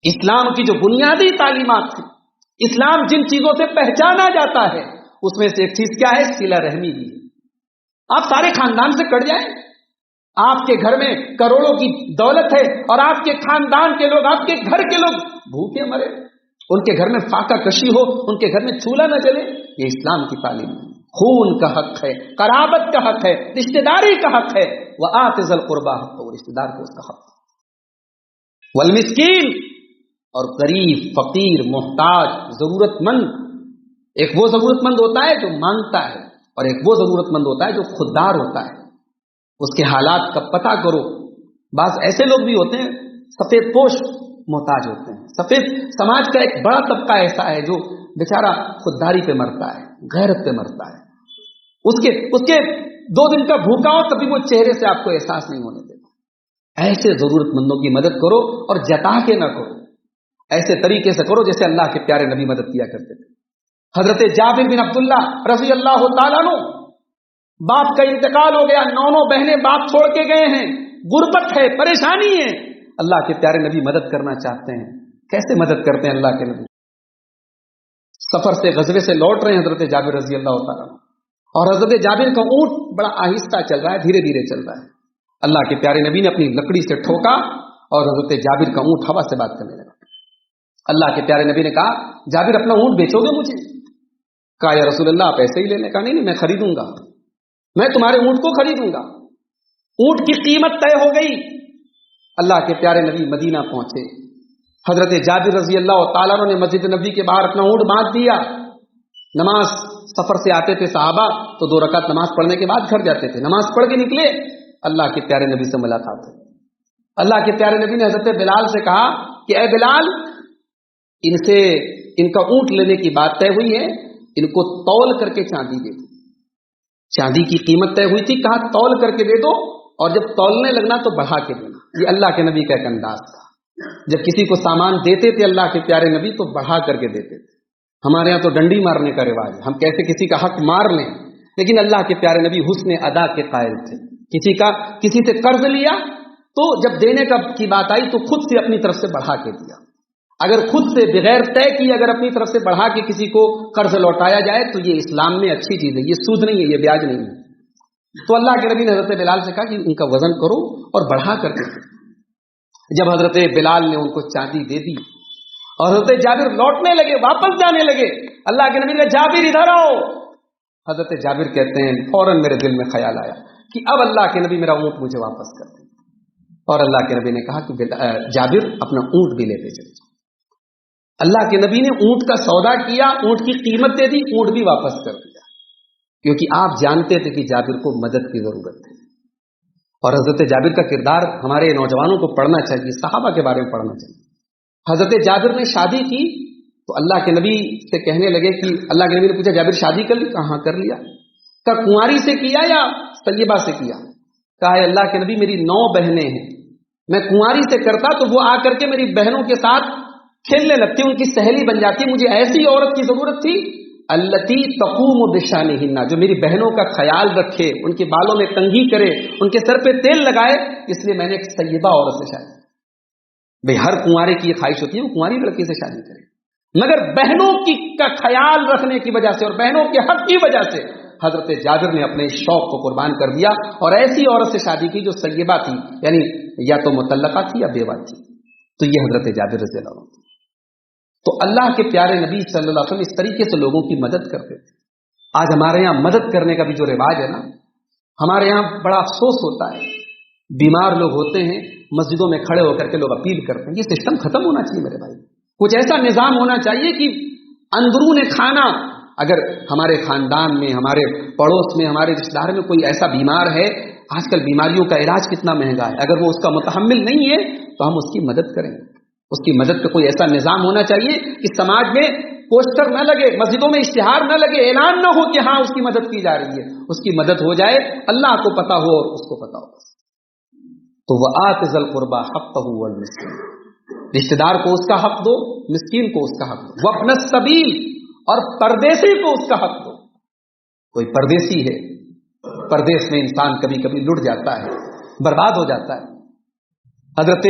اسلام کی جو بنیادی تعلیمات تھی، اسلام جن چیزوں سے پہچانا جاتا ہے اس میں سے ایک چیز کیا ہے؟ صلہ رحمی بھی. آپ سارے خاندان سے کٹ جائیں، آپ کے گھر میں کروڑوں کی دولت ہے اور آپ کے خاندان کے لوگ، آپ کے گھر کے لوگ بھوکے مرے، ان کے گھر میں فاقہ کشی ہو، ان کے گھر میں چولہا نہ جلے، یہ اسلام کی تعلیم ہے. خون کا حق ہے، قرابت کا حق ہے، رشتہ داری کا حق ہے. وآت ذی القربی حقہ، رشتہ دار کو اس کا حق. والمسکین، اور غریب، فقیر، محتاج، ضرورت مند. ایک وہ ضرورت مند ہوتا ہے جو مانگتا ہے اور ایک وہ ضرورت مند ہوتا ہے جو خوددار ہوتا ہے. اس کے حالات کا پتہ کرو. بعض ایسے لوگ بھی ہوتے ہیں سفید پوش محتاج ہوتے ہیں. سفید سماج کا ایک بڑا طبقہ ایسا ہے جو بیچارہ خودداری پہ مرتا ہے، غیرت پہ مرتا ہے. اس کے 2 دن کا بھوکا ہو تبھی وہ چہرے سے آپ کو احساس نہیں ہونے دیتا. ایسے ضرورت مندوں کی مدد کرو اور جتا کے نہ کرو، ایسے طریقے سے کرو جیسے اللہ کے پیارے نبی مدد کیا کرتے تھے. حضرت جابر بن عبداللہ رضی اللہ تعالیٰ عنہ، باپ کا انتقال ہو گیا، 9 بہنیں باپ چھوڑ کے گئے ہیں، غربت ہے، پریشانی ہے. اللہ کے پیارے نبی مدد کرنا چاہتے ہیں. کیسے مدد کرتے ہیں اللہ کے نبی؟ سفر سے، غزوے سے لوٹ رہے ہیں حضرت جابر رضی اللہ تعالیٰ عنہ، اور حضرت جابر کا اونٹ بڑا آہستہ چل رہا ہے، دھیرے دھیرے چل رہا ہے. اللہ کے پیارے نبی نے اپنی لکڑی سے ٹھوکا اور حضرت جابر کا اونٹ ہوا سے بات کرنے لگا. اللہ کے پیارے نبی نے کہا جابر اپنا اونٹ بیچو گے مجھے؟ کہا یا رسول اللہ آپ ایسے ہی لے لیں. کہا نہیں، میں خریدوں گا، میں تمہارے اونٹ کو خریدوں گا. اونٹ کی قیمت طے ہو گئی. اللہ کے پیارے نبی مدینہ پہنچے. حضرت جابر رضی اللہ تعالیٰ عنہ نے مسجد نبی کے باہر اپنا اونٹ باندھ دیا. نماز، سفر سے آتے تھے صحابہ تو 2 رکعت نماز پڑھنے کے بعد گھر جاتے تھے. نماز پڑھ کے نکلے، اللہ کے پیارے نبی سے ملاقات ہوئی. اللہ کے پیارے نبی نے حضرت بلال سے کہا کہ اے بلال، ان کا اونٹ لینے کی بات طے ہوئی ہے، ان کو تول کر کے چاندی دے دو. چاندی کی قیمت طے ہوئی تھی، کہا تول کر کے دے دو، اور جب تولنے لگنا تو بڑھا کے دینا. یہ اللہ کے نبی کا ایک انداز تھا. جب کسی کو سامان دیتے تھے اللہ کے پیارے نبی تو بڑھا کر کے دیتے تھے. ہمارے ہاں تو ڈنڈی مارنے کا رواج ہے، ہم کیسے کسی کا حق مار لیں، لیکن اللہ کے پیارے نبی حسن ادا کے قائل تھے. کسی سے قرض لیا تو جب دینے کی بات آئی تو خود سے اپنی طرف سے بڑھا کے دیا. اگر خود سے بغیر طے کی اگر اپنی طرف سے بڑھا کے کسی کو قرض لوٹایا جائے تو یہ اسلام میں اچھی چیز ہے، یہ سود نہیں ہے، یہ بیاج نہیں ہے. تو اللہ کے نبی نے حضرت بلال سے کہا کہ ان کا وزن کرو اور بڑھا کر کے. جب حضرت بلال نے ان کو چاندی دے دی اور حضرت جابر لوٹنے لگے، واپس جانے لگے، اللہ کے نبی نے جابر ادھر آؤ. حضرت جابر کہتے ہیں فوراً میرے دل میں خیال آیا کہ اب اللہ کے نبی میرا اونٹ مجھے واپس کر دیں. اور اللہ کے نبی نے کہا کہ جابر اپنا اونٹ بھی لیتے چلے جاؤ. اللہ کے نبی نے اونٹ کا سودا کیا، اونٹ کی قیمت دے دی، اونٹ بھی واپس کر دیا، کیونکہ آپ جانتے تھے کہ جابر کو مدد کی ضرورت ہے. اور حضرت جابر کا کردار ہمارے نوجوانوں کو پڑھنا چاہیے، صحابہ کے بارے میں پڑھنا چاہیے. حضرت جابر نے شادی کی تو اللہ کے نبی سے کہنے لگے کہ اللہ کے نبی نے پوچھا جابر شادی کر لی؟ کہاں کر لیا. کہا کنواری سے کیا یا طیبہ سے کیا؟ کہا اللہ کے نبی میری 9 بہنیں ہیں، میں کنواری سے کرتا تو وہ آ کر کے میری بہنوں کے ساتھ کھیلنے لگتی، ان کی سہیلی بن جاتی. مجھے ایسی عورت کی ضرورت تھی التی تقوم بشانہن، جو میری بہنوں کا خیال رکھے، ان کے بالوں میں کنگھی کرے، ان کے سر پہ تیل لگائے. اس لیے میں نے ایک طیبہ عورت سے شادی. بھئی ہر کنوارے کی یہ خواہش ہوتی ہے وہ کنواری لڑکی سے شادی کرے، مگر بہنوں کا خیال رکھنے کی وجہ سے اور بہنوں کے حق کی وجہ سے حضرت جابر نے اپنے شوق کو قربان کر دیا اور ایسی عورت سے شادی کی جو طیبہ تھی، یعنی یا تو مطلقہ تھی یا بیوہ تھی. تو یہ حضرت جابر رضی اللہ عنہ. تو اللہ کے پیارے نبی صلی اللہ علیہ وسلم اس طریقے سے لوگوں کی مدد کرتے تھے. آج ہمارے یہاں مدد کرنے کا بھی جو رواج ہے نا، ہمارے یہاں بڑا افسوس ہوتا ہے. بیمار لوگ ہوتے ہیں، مسجدوں میں کھڑے ہو کر کے لوگ اپیل کرتے ہیں. یہ سسٹم ختم ہونا چاہیے میرے بھائی. کچھ ایسا نظام ہونا چاہیے کہ اندرون کھانا، اگر ہمارے خاندان میں، ہمارے پڑوس میں، ہمارے رشتہ دار میں کوئی ایسا بیمار ہے، آج کل بیماریوں کا علاج کتنا مہنگا ہے، اگر وہ اس کا متحمل نہیں ہے تو ہم اس کی مدد کریں. اس کی مدد کا کوئی ایسا نظام ہونا چاہیے کہ سماج میں پوسٹر نہ لگے، مسجدوں میں اشتہار نہ لگے، اعلان نہ ہو کہ ہاں اس کی مدد کی جا رہی ہے. اس کی مدد ہو جائے، اللہ کو پتا ہو اور اس کو پتا ہو. تو وآت ذی القربی حقہ والمسکین، رشتہ دار کو اس کا حق دو، مسکین کو اس کا حق دو، وابن السبیل اور پردیسی کو اس کا حق دو۔ کوئی پردیسی ہے، پردیس میں انسان کبھی کبھی لٹ جاتا ہے، برباد ہو جاتا ہے۔ حضرت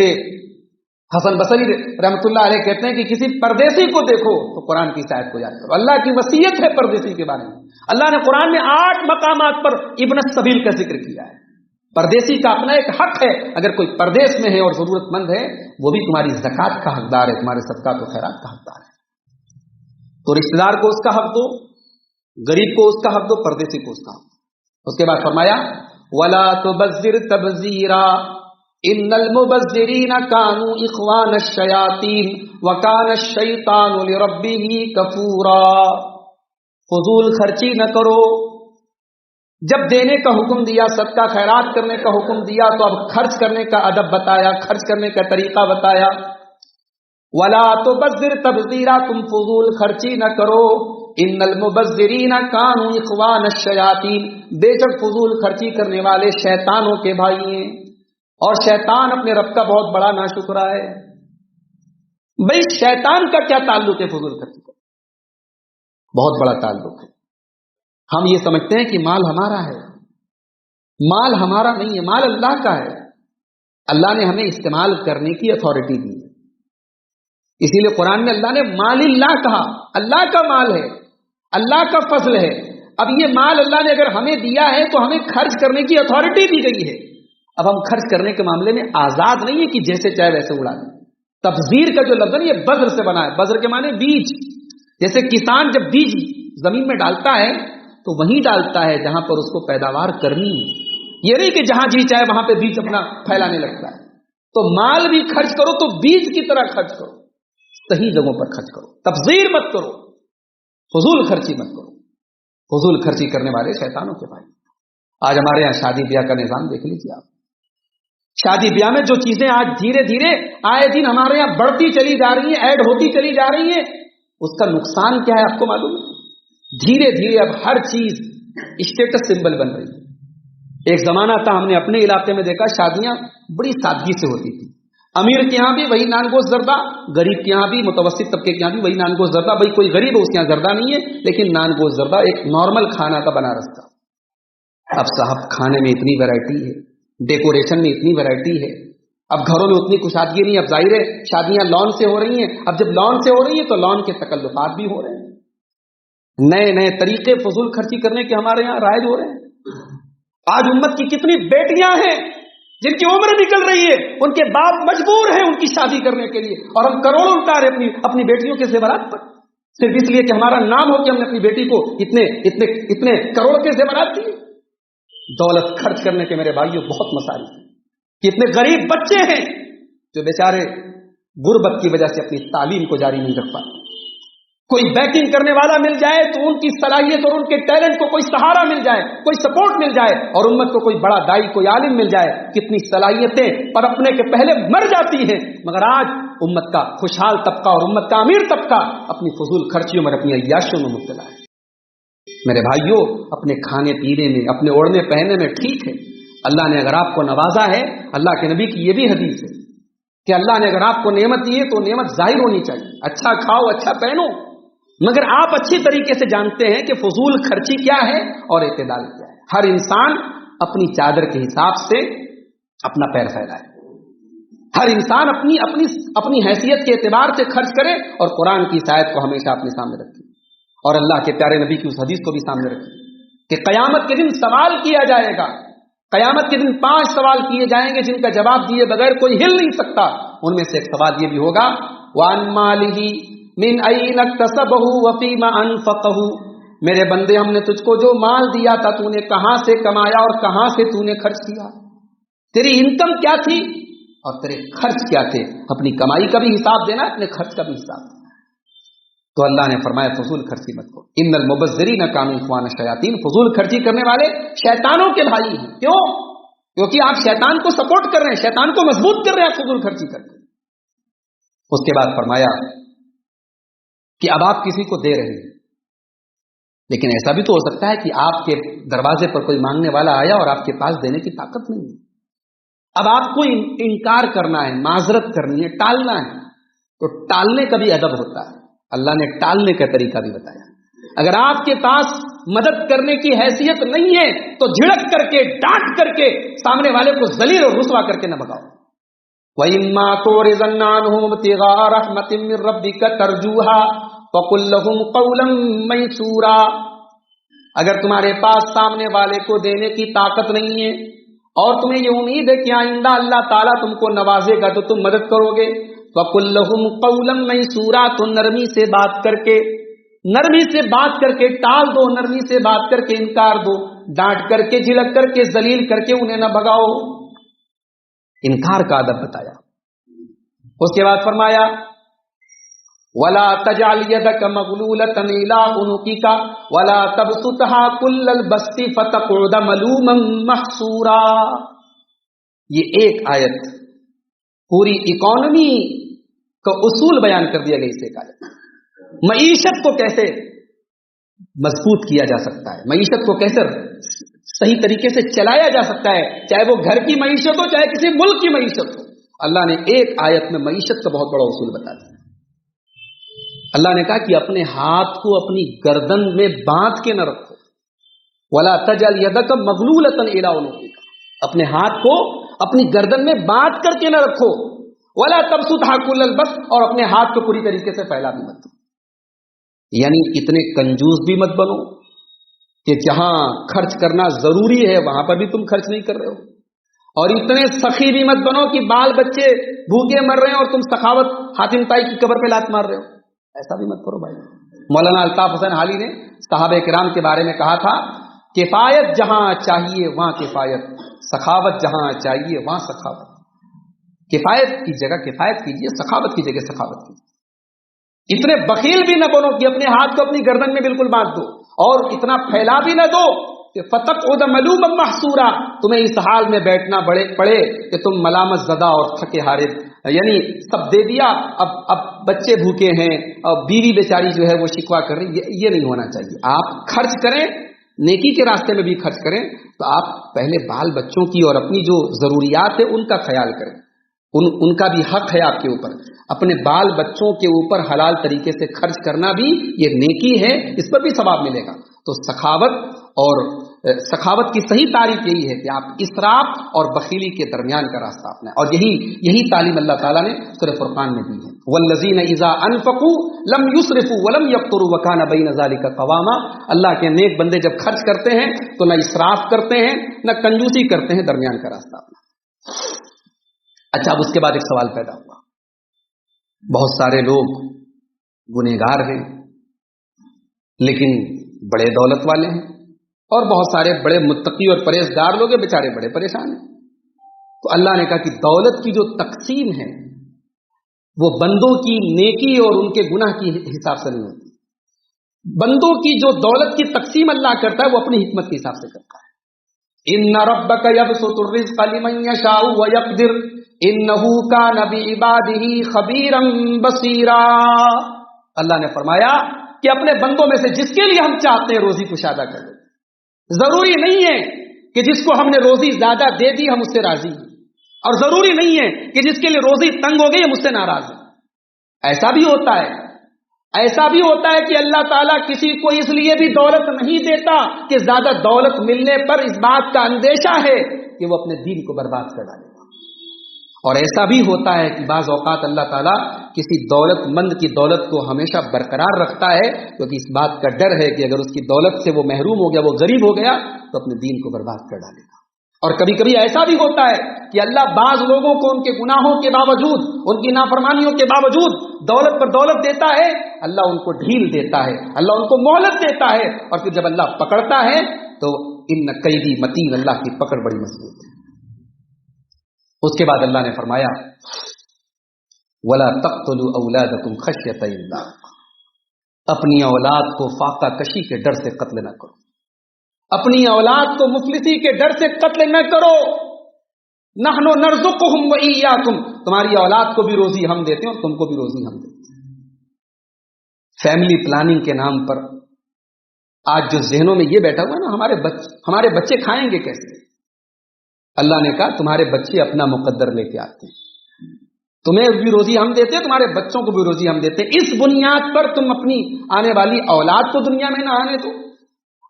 حسن بصری رحمۃ اللہ علیہ کہتے ہیں کہ کسی پردیسی کو دیکھو تو قرآن کی آیت کو یاد کرو۔ اللہ کی وصیت ہے پردیسی کے بارے میں، اللہ نے قرآن میں 8 مقامات پر ابن السبیل کا ذکر کیا ہے۔ پردیسی کا اپنا ایک حق ہے، اگر کوئی پردیس میں ہے اور ضرورت مند ہے وہ بھی تمہاری زکوٰۃ کا حقدار ہے، تمہارے صدقات و خیرات کا حقدار ہے۔ تو رشتہ دار کو اس کا حق دو، غریب کو اس کا حق دو، پردیسی کو اس کا حق دو۔ اس کے بعد فرمایا وَلَا تُبَذِّرْ تَبْذِيرًا ان المبذرین کانوا اخوان الشیاطین وکان الشیطان لربہ کفورا۔ فضول خرچی نہ کرو۔ جب دینے کا حکم دیا، صدقہ خیرات کرنے کا حکم دیا، تو اب خرچ کرنے کا ادب بتایا، خرچ کرنے کا طریقہ بتایا۔ ولا تبذر تبذیرا، تم فضول خرچی نہ کرو۔ ان المبذرین کانوا اخوان الشیاطین، بے شک فضول خرچی کرنے والے شیطانوں کے بھائی ہیں، اور شیطان اپنے رب کا بہت بڑا ناشکرا ہے۔ بھائی شیطان کا کیا تعلق ہے فضول خرچی کا؟ بہت بڑا تعلق ہے۔ ہم یہ سمجھتے ہیں کہ مال ہمارا ہے، مال ہمارا نہیں ہے، مال اللہ کا ہے۔ اللہ نے ہمیں استعمال کرنے کی اتھارٹی دی ہے، اسی لیے قرآن میں اللہ نے مال اللہ کہا، اللہ کا مال ہے، اللہ کا فضل ہے۔ اب یہ مال اللہ نے اگر ہمیں دیا ہے تو ہمیں خرچ کرنے کی اتھارٹی دی گئی ہے۔ اب ہم خرچ کرنے کے معاملے میں آزاد نہیں ہے کہ جیسے چاہے ویسے اڑا دیں۔ تبذیر کا جو لفظ ہے یہ بذر سے بنا ہے، بذر کے معنی بیج۔ جیسے کسان جب بیج زمین میں ڈالتا ہے تو وہیں ڈالتا ہے جہاں پر اس کو پیداوار کرنی ہے، یہ نہیں کہ جہاں جی چاہے وہاں پہ بیج اپنا پھیلانے لگتا ہے۔ تو مال بھی خرچ کرو تو بیج کی طرح خرچ کرو، صحیح جگہوں پر خرچ کرو، تبذیر مت کرو، فضول خرچی مت کرو۔ فضول خرچی کرنے والے شیطانوں کے بھائی۔ آج ہمارے یہاں شادی بیاہ کا نظام دیکھ لیجیے آپ، شادی بیاہ میں جو چیزیں آج دھیرے دھیرے آئے دن ہمارے یہاں بڑھتی چلی جا رہی ہیں، ایڈ ہوتی چلی جا رہی ہیں، اس کا نقصان کیا ہے آپ کو معلوم ہے؟ دھیرے دھیرے اب ہر چیز اسٹیٹس سمبل بن رہی ہے۔ ایک زمانہ تھا، ہم نے اپنے علاقے میں دیکھا شادیاں بڑی سادگی سے ہوتی تھی، امیر کے یہاں بھی وہی نان گوشت زردہ، غریب کے یہاں بھی، متوسط طبقے کے یہاں بھی وہی نان گوشت زردہ۔ بھائی کوئی غریب ہے اس کے یہاں زردہ نہیں ہے لیکن نان گوشت زردہ ایک نارمل کھانا کا بنا رہتا۔ اب صاحب کھانے میں اتنی ویرائٹی ہے، ڈیکوریشن میں اتنی ویرائٹی ہے، اب گھروں میں اتنی کشادگی نہیں۔ اب ظاہر ہے شادیاں لان سے ہو رہی ہیں، اب جب لان سے ہو رہی ہیں تو لان کے تکلفات بھی ہو رہے ہیں، نئے نئے طریقے فضول خرچی کرنے کے ہمارے یہاں رائج ہو رہے ہیں۔ آج امت کی کتنی بیٹیاں ہیں جن کی عمر نکل رہی ہے، ان کے باپ مجبور ہیں ان کی شادی کرنے کے لیے، اور ہم کروڑوں لٹا رہے اپنی بیٹیوں کے زیورات پر، صرف اس لیے کہ ہمارا نام ہو کہ ہم نے اپنی بیٹی کو اتنے کروڑ کے زیورات دیے۔ دولت خرچ کرنے کے میرے بھائیوں بہت مسائل ہیں، کتنے غریب بچے ہیں جو بیچارے غربت کی وجہ سے اپنی تعلیم کو جاری نہیں رکھ پاتے۔ کوئی بیکنگ کرنے والا مل جائے تو ان کی صلاحیت اور ان کے ٹیلنٹ کو کوئی سہارا مل جائے، کوئی سپورٹ مل جائے، اور امت کو کوئی بڑا دائی، کوئی عالم مل جائے، کتنی صلاحیتیں پنپنے کے پہلے مر جاتی ہیں۔ مگر آج امت کا خوشحال طبقہ اور امت کا امیر طبقہ اپنی فضول خرچیوں میں، اپنی عیاشیوں میں مبتلا ہے۔ میرے بھائیوں، اپنے کھانے پینے میں، اپنے اوڑھنے پہننے میں ٹھیک ہے، اللہ نے اگر آپ کو نوازا ہے، اللہ کے نبی کی یہ بھی حدیث ہے کہ اللہ نے اگر آپ کو نعمت دی ہے تو نعمت ظاہر ہونی چاہیے، اچھا کھاؤ، اچھا پہنو، مگر آپ اچھی طریقے سے جانتے ہیں کہ فضول خرچی کیا ہے اور اعتدال کیا ہے۔ ہر انسان اپنی چادر کے حساب سے اپنا پیر پھیلائے، ہر انسان اپنی حیثیت کے اعتبار سے خرچ کرے، اور قرآن کی اس آیت کو ہمیشہ اپنے سامنے رکھے، اور اللہ کے پیارے نبی کی اس حدیث کو بھی سامنے رکھے کہ قیامت کے دن سوال کیا جائے گا، قیامت کے دن 5 سوال کیے جائیں گے جن کا جواب دیے بغیر کوئی ہل نہیں سکتا۔ ان میں سے ایک سوال یہ بھی ہوگا وَعَنْ مَالِهِ مِنْ أَيْنَ اكْتَسَبَهُ وَفِيمَ أَنْفَقَهُ، میرے بندے ہم نے تجھ کو جو مال دیا تھا تو نے کہاں سے کمایا اور کہاں سے تو نے خرچ کیا، تیری انکم کیا تھی اور تیرے خرچ کیا تھے، اپنی کمائی کا بھی حساب دینا، اپنے خرچ کا بھی حساب دینا۔ تو اللہ نے فرمایا فضول خرچی مت کرو، ان المبذرین کانوا اخوان الشیاطین، فضول خرچی کرنے والے شیطانوں کے بھائی ہیں۔ کیوں؟ کیونکہ آپ شیطان کو سپورٹ کر رہے ہیں، شیطان کو مضبوط کر رہے ہیں فضول خرچی کر کے۔ اس کے بعد فرمایا کہ اب آپ کسی کو دے رہے ہیں، لیکن ایسا بھی تو ہو سکتا ہے کہ آپ کے دروازے پر کوئی مانگنے والا آیا اور آپ کے پاس دینے کی طاقت نہیں ہے، اب آپ کو انکار کرنا ہے، معذرت کرنی ہے، ٹالنا ہے، تو ٹالنے کا بھی ادب ہوتا ہے. اللہ نے ٹالنے کا طریقہ بھی بتایا. اگر آپ کے پاس مدد کرنے کی حیثیت نہیں ہے تو جھڑک کر کے، ڈانٹ کر کے سامنے والے کو ذلیل اور رسوا کر کے نہ بھگاؤ. وَإِمَّا تُعْرِضَنَّ عَنْهُمْ ابْتِغَاءَ رَحْمَةٍ مِّن رَّبِّكَ تَرْجُوهَا فَقُل لَّهُمْ قَوْلًا مَّيْسُورًا. اگر تمہارے پاس سامنے والے کو دینے کی طاقت نہیں ہے اور تمہیں یہ امید ہے کہ آئندہ اللہ تعالیٰ تم کو نوازے گا تو تم مدد کرو گے، فَقُل لَّهُمْ قَوْلًا مَّيْسُورًا، تو نرمی سے بات کر کے، نرمی سے بات کر کے ٹال دو، نرمی سے بات کر کے انکار دو، ڈانٹ کر کے، جھڑک کر کے، ذلیل کر کے انہیں نہ بھگاؤ. انکار کا ادب بتایا. اس کے بعد فرمایا وَلَا تَجْعَلْ يَدَكَ مَغْلُولَةً إِلَىٰ عُنُقِكَ وَلَا تَبْسُطْهَا كُلَّ الْبَسْطِ فَتَقْعُدَ مَلُومًا مَّحْسُورًا. یہ ایک آیت پوری اکانومی کا اصول بیان کر دیا گیا. اس ایک آیت معیشت کو کیسے مضبوط کیا جا سکتا ہے، معیشت کو کیسے صحیح طریقے سے چلایا جا سکتا ہے، چاہے وہ گھر کی معیشت ہو، چاہے کسی ملک کی معیشت ہو. اللہ نے ایک آیت میں معیشت کا بہت بڑا اصول بتا دیا. اللہ نے کہا کہ اپنے ہاتھ کو اپنی گردن میں باندھ کے نہ رکھو. وَلَا تَجْعَلْ يَدَكَ مَغْلُولَةً إِلَىٰ عُنُقِكَ، اپنے ہاتھ کو اپنی گردن میں باندھ کر کے نہ رکھو. وَلَا تَبْسُطْهَا كُلَّ الْبَسْطِ، اور اپنے ہاتھ کو پوری طریقے سے پھیلا بھی مت. یعنی اتنے کنجوس بھی مت بنو کہ جہاں خرچ کرنا ضروری ہے وہاں پر بھی تم خرچ نہیں کر رہے ہو، اور اتنے سخی بھی مت بنو کہ بال بچے بھوکے مر رہے ہیں اور تم سخاوت حاتم طائی کی قبر پہ لات مار رہے ہو. ایسا بھی مت کرو بھائی. مولانا الطاف حسین حالی نے صحابہ کرام کے بارے میں کہا تھا، کفایت جہاں چاہیے وہاں کفایت، سخاوت جہاں چاہیے وہاں سخاوت. کفایت کی جگہ کفایت کیجیے، سخاوت کی جگہ سخاوت کیجیے. اتنے بخیل بھی نہ بنو کہ اپنے ہاتھ کو اپنی گردن میں بالکل باندھ دو، اور اتنا پھیلا بھی نہ دو کہ فَتَقْعُدَ مَلُومًا مَّحْسُورًا، تمہیں اس حال میں بیٹھنا پڑے کہ تم ملامت زدہ اور تھکے ہارے، یعنی سب دے دیا، اب بچے بھوکے ہیں اور بیوی بیچاری جو ہے وہ شکوا کر رہی. یہ نہیں ہونا چاہیے. آپ خرچ کریں، نیکی کے راستے میں بھی خرچ کریں، تو آپ پہلے بال بچوں کی اور اپنی جو ضروریات ہے ان کا خیال کریں. ان کا بھی حق ہے آپ کے اوپر. اپنے بال بچوں کے اوپر حلال طریقے سے خرچ کرنا بھی یہ نیکی ہے، اس پر بھی ثواب ملے گا. تو سخاوت کی صحیح تعریف یہی ہے کہ آپ اسراف اور بخیلی کے درمیان کا راستہ اپنائیں، اور یہی تعلیم اللہ تعالیٰ نے سورہ فرقان میں دی ہے. والذین اذا انفقوا لم یسرفوا ولم یقتروا وکان بین ذلک قواما. اللہ کے نیک بندے جب خرچ کرتے ہیں تو نہ اسراف کرتے ہیں نہ کنجوسی کرتے ہیں، درمیان کا راستہ اپنا. اچھا، اب اس کے بعد ایک سوال پیدا ہوا. بہت سارے لوگ گنہگار ہیں لیکن بڑے دولت والے ہیں، اور بہت سارے بڑے متقی اور پرہیزگار لوگ ہیں، بیچارے بڑے پریشان ہیں. تو اللہ نے کہا کہ دولت کی جو تقسیم ہے وہ بندوں کی نیکی اور ان کے گناہ کی حساب سے نہیں ہوتی. بندوں کی جو دولت کی تقسیم اللہ کرتا ہے وہ اپنی حکمت کے حساب سے کرتا ہے. ان ربک یبسط الرزق لمن یشاء ویقدر انہ کان بعبادہ خبیرا بصیرا. اللہ نے فرمایا کہ اپنے بندوں میں سے جس کے لیے ہم چاہتے ہیں روزی کشادہ کر دیں. ضروری نہیں ہے کہ جس کو ہم نے روزی زیادہ دے دی ہم اس سے راضی ہیں، اور ضروری نہیں ہے کہ جس کے لیے روزی تنگ ہو گئی ہم اس سے ناراض ہیں. ایسا بھی ہوتا ہے کہ اللہ تعالیٰ کسی کو اس لیے بھی دولت نہیں دیتا کہ زیادہ دولت ملنے پر اس بات کا اندیشہ ہے کہ وہ اپنے دین کو برباد کر ڈالے گا. اور ایسا بھی ہوتا ہے کہ بعض اوقات اللہ تعالیٰ کسی دولت مند کی دولت کو ہمیشہ برقرار رکھتا ہے کیونکہ اس بات کا ڈر ہے کہ اگر اس کی دولت سے وہ محروم ہو گیا، وہ غریب ہو گیا، تو اپنے دین کو برباد کر ڈالے گا. اور کبھی کبھی ایسا بھی ہوتا ہے کہ اللہ بعض لوگوں کو ان کے گناہوں کے باوجود، ان کی نافرمانیوں کے باوجود دولت پر دولت دیتا ہے. اللہ ان کو ڈھیل دیتا ہے، اللہ ان کو مہلت دیتا ہے، اور پھر جب اللہ پکڑتا ہے تو ان قیدی متین، اللہ کی پکڑ بڑی مضبوط ہے. اس کے بعد اللہ نے فرمایا وَلَا تَقْتُلُوا أَوْلَادَكُمْ خَشْيَةَ إِمْلَاقٍ. اپنی اولاد کو فاقہ کشی کے ڈر سے قتل نہ کرو، اپنی اولاد کو مفلسی کے ڈر سے قتل نہ کرو. نحن نرزقهم وإياكم، تمہاری اولاد کو بھی روزی ہم دیتے ہیں اور تم کو بھی روزی ہم دیتے ہیں. فیملی پلاننگ کے نام پر آج جو ذہنوں میں یہ بیٹھا ہوا ہے نا، ہمارے بچے کھائیں گے کیسے، اللہ نے کہا تمہارے بچے اپنا مقدر لے کے آتے ہیں، تمہیں بھی روزی ہم دیتے ہیں، تمہارے بچوں کو بھی روزی ہم دیتے ہیں، اس بنیاد پر تم اپنی آنے والی اولاد کو دنیا میں نہ آنے دو،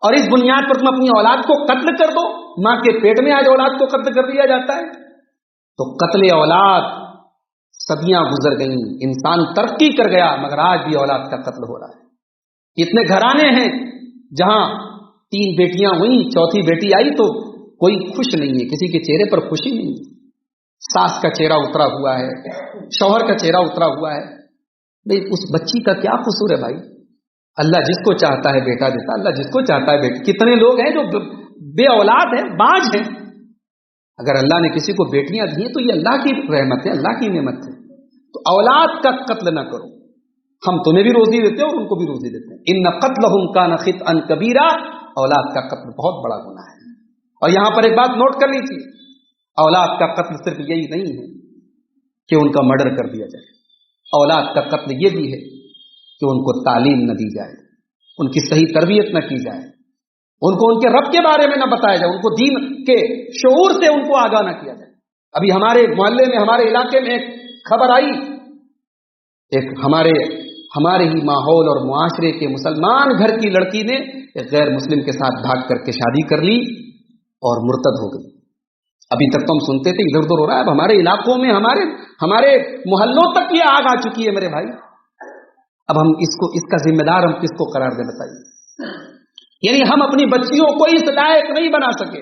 اور اس بنیاد پر تم اپنی اولاد کو قتل کر دو۔ ماں کے پیٹ میں آج اولاد کو قتل کر دیا جاتا ہے۔ تو قتل اولاد صدیاں گزر گئیں، انسان ترقی کر گیا، مگر آج بھی اولاد کا قتل ہو رہا ہے۔ اتنے گھرانے ہیں جہاں 3 بیٹیاں ہوئیں، چوتھی بیٹی آئی تو کوئی خوش نہیں ہے، کسی کے چہرے پر خوشی نہیں ہے، ساس کا چہرہ اترا ہوا ہے، شوہر کا چہرہ اترا ہوا ہے۔ بھئی اس بچی کا کیا قصور ہے بھائی؟ اللہ جس کو چاہتا ہے بیٹا دیتا، اللہ جس کو چاہتا ہے بیٹی۔ کتنے لوگ ہیں جو بے اولاد ہیں، باج ہیں۔ اگر اللہ نے کسی کو بیٹیاں دی ہیں تو یہ اللہ کی رحمت ہے، اللہ کی نعمت ہے۔ تو اولاد کا قتل نہ کرو، ہم تمہیں بھی روزی دیتے ہیں اور ان کو بھی روزی دیتے ہیں۔ ان قتلہم کان خطئا کبیرا، اولاد کا قتل بہت بڑا گناہ ہے۔ اور یہاں پر ایک بات نوٹ کر لیجیے، اولاد کا قتل صرف یہی نہیں ہے کہ ان کا مرڈر کر دیا جائے، اولاد کا قتل یہ بھی ہے کہ ان کو تعلیم نہ دی جائے، ان کی صحیح تربیت نہ کی جائے، ان کو ان کے رب کے بارے میں نہ بتایا جائے، ان کو دین کے شعور سے ان کو آگاہ نہ کیا جائے۔ ابھی ہمارے محلے میں، ہمارے علاقے میں ایک خبر آئی، ایک ہمارے ہی ماحول اور معاشرے کے مسلمان گھر کی لڑکی نے ایک غیر مسلم کے ساتھ بھاگ کر کے شادی کر لی اور مرتد ہو گئی۔ ابھی تک تو ہم سنتے تھے ادھر ادھر ہو رہا ہے، اب ہمارے علاقوں میں ہمارے محلوں تک یہ آگ آ چکی ہے میرے بھائی۔ اب ہم اس کا ذمہ دار ہم کس کو قرار دیں بتائیے؟ یعنی ہم اپنی بچیوں کو اس لائق نہیں بنا سکے،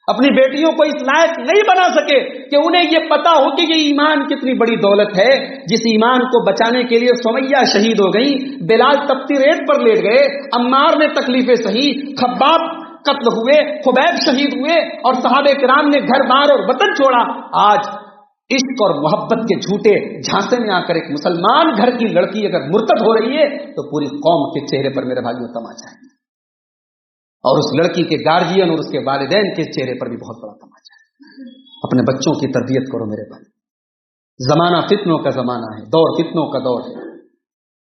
اپنی بیٹیوں کو اس لائق نہیں بنا سکے کہ انہیں یہ پتا ہو کہ یہ ایمان کتنی بڑی دولت ہے، جس ایمان کو بچانے کے لیے سمیہ شہید ہو گئی، بلال تپتی ریت پر لیٹ گئے، عمار نے تکلیفیں سہی، خباب قتل ہوئے، خبیب شہید ہوئے، اور صحابہ کرام نے گھر بار اور وطن چھوڑا۔ آج عشق اور محبت کے جھوٹے جھانسے میں آ کر ایک مسلمان گھر کی لڑکی اگر مرتد ہو رہی ہے تو پوری قوم کے چہرے پر میرے بھائیوں تماچا ہے، اور اس لڑکی کے گارجین اور اس کے والدین کے چہرے پر بھی بہت بڑا تماچا ہے۔ اپنے بچوں کی تربیت کرو میرے بھائی، زمانہ فتنوں کا زمانہ ہے، دور فتنوں کا دور ہے۔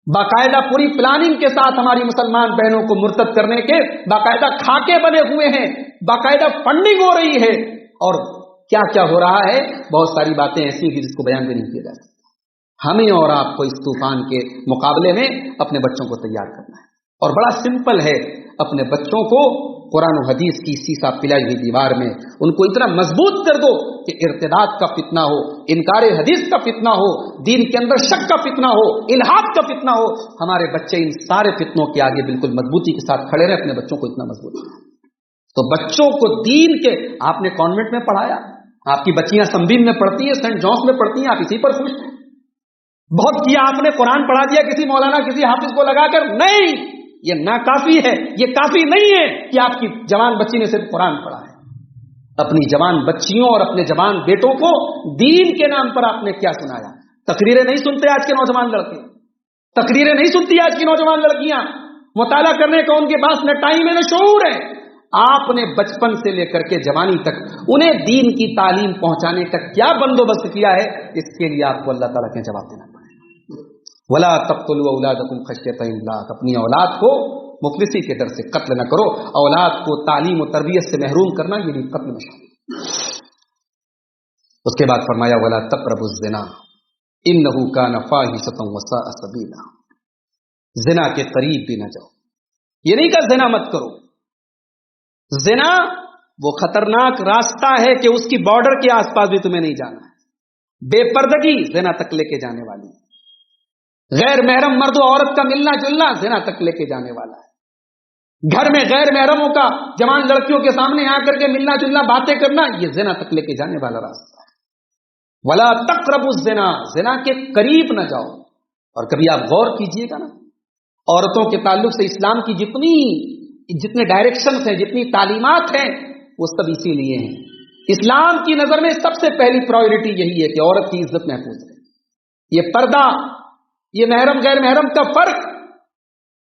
باقاعدہ پوری پلاننگ کے ساتھ ہماری مسلمان بہنوں کو مرتد کرنے کے باقاعدہ خاکے بنے ہوئے ہیں، باقاعدہ فنڈنگ ہو رہی ہے، اور کیا کیا ہو رہا ہے، بہت ساری باتیں ایسی ہیں جس کو بیان بھی نہیں کیا جا سکتا۔ ہمیں اور آپ کو اس طوفان کے مقابلے میں اپنے بچوں کو تیار کرنا ہے، اور بڑا سمپل ہے، اپنے بچوں کو قرآن و حدیث کی سیسا پلائی ہوئی دیوار میں ان کو اتنا مضبوط کر دو کہ ارتداد کا فتنہ ہو، انکار حدیث کا فتنہ ہو، دین کے اندر شک کا فتنہ ہو، الحاد کا فتنہ ہو، ہمارے بچے ان سارے فتنوں کے آگے بالکل مضبوطی کے ساتھ کھڑے رہے۔ اپنے بچوں کو اتنا مضبوط کریں۔ تو بچوں کو دین کے، آپ نے کانوینٹ میں پڑھایا، آپ کی بچیاں سمبین میں پڑھتی ہیں، سینٹ جانس میں پڑھتی ہیں، آپ اسی پر خوش ہیں۔ بہت کیا آپ نے، قرآن پڑھا دیا کسی مولانا کسی حافظ کو لگا کر، نہیں، یہ ناکافی ہے، یہ کافی نہیں ہے کہ آپ کی جوان بچی نے صرف قرآن پڑھا ہے۔ اپنی جوان بچیوں اور اپنے جوان بیٹوں کو دین کے نام پر آپ نے کیا سنایا؟ تقریریں نہیں سنتے آج کے نوجوان لڑکے، تقریریں نہیں سنتی آج کی نوجوان لڑکیاں، مطالعہ کرنے کا ان کے پاس نہ ٹائم ہے نہ شعور ہے۔ آپ نے بچپن سے لے کر کے جوانی تک انہیں دین کی تعلیم پہنچانے کا کیا بندوبست کیا ہے؟ اس کے لیے آپ کو اللہ تعالیٰ کے جواب دینا پڑے۔ وَلَا تَقْتُلُوا أَوْلَادَكُمْ خَشْيَةَ إِمْلَاقٍ، اپنی اولاد کو مفلسی کے ڈر سے قتل نہ کرو۔ اولاد کو تعلیم و تربیت سے محروم کرنا یہ بھی قتل میں شامل۔ اس کے بعد فرمایا وَلَا تَقْرَبُوا الزِّنَا إِنَّهُ كَانَ فَاحِشَةً وَسَاءَ سَبِيلًا، زنا کے قریب بھی نہ جاؤ۔ یہ نہیں کہ زنا مت کرو، زنا وہ خطرناک راستہ ہے کہ اس کی بارڈر کے آس پاس بھی تمہیں نہیں جانا ہے۔ بے پردگی زنا تک لے کے جانے والی، غیر محرم مرد و عورت کا ملنا جلنا زنا تک لے کے جانے والا ہے۔ گھر میں غیر محرموں کا جوان لڑکیوں کے سامنے آ کر کے ملنا جلنا باتیں کرنا، یہ زنا تک لے کے جانے والا راستہ ہے۔ ولا تقربوا الزنا، زنا کے قریب نہ جاؤ۔ اور کبھی آپ غور کیجئے گا نا، عورتوں کے تعلق سے اسلام کی جتنے ڈائریکشنز ہیں، جتنی تعلیمات ہیں، وہ سب اسی لیے ہیں۔ اسلام کی نظر میں سب سے پہلی پرائیورٹی یہی ہے کہ عورت کی عزت محفوظ ہے۔ یہ پردہ، یہ محرم غیر محرم کا فرق،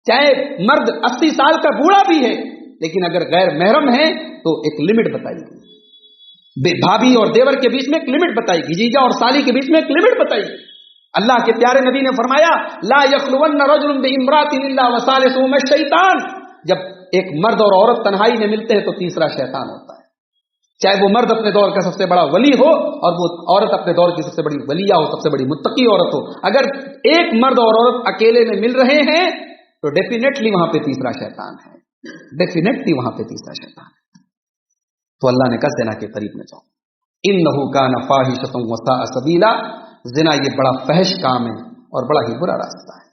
چاہے مرد 80 سال کا بوڑھا بھی ہے لیکن اگر غیر محرم ہے تو ایک لمٹ بتائی گئی، بھابھی اور دیور کے بیچ میں ایک لمٹ بتائی گئی، جیجا اور سالی کے بیچ میں ایک لمٹ بتائی گئی۔ اللہ کے پیارے نبی نے فرمایا لا یخلون رجل بامرأۃ الا وثالثهما الشیطان، جب ایک مرد اور عورت تنہائی میں ملتے ہیں تو تیسرا شیطان ہوتا ہے۔ چاہے وہ مرد اپنے دور کا سب سے بڑا ولی ہو اور وہ عورت اپنے دور کی سب سے بڑی ولیہ ہو، سب سے بڑی متقی عورت ہو، اگر ایک مرد اور عورت اکیلے میں مل رہے ہیں تو ڈیفینیٹلی وہاں پہ تیسرا شیطان ہے، ڈیفینیٹلی وہاں پہ تیسرا شیطان ہے۔ تو اللہ نے کہا زنا کے قریب نہ جاؤ، انہ کان فاحشۃ وساء سبیلا، زنا یہ بڑا فحش کام ہے اور بڑا ہی برا راستہ ہے۔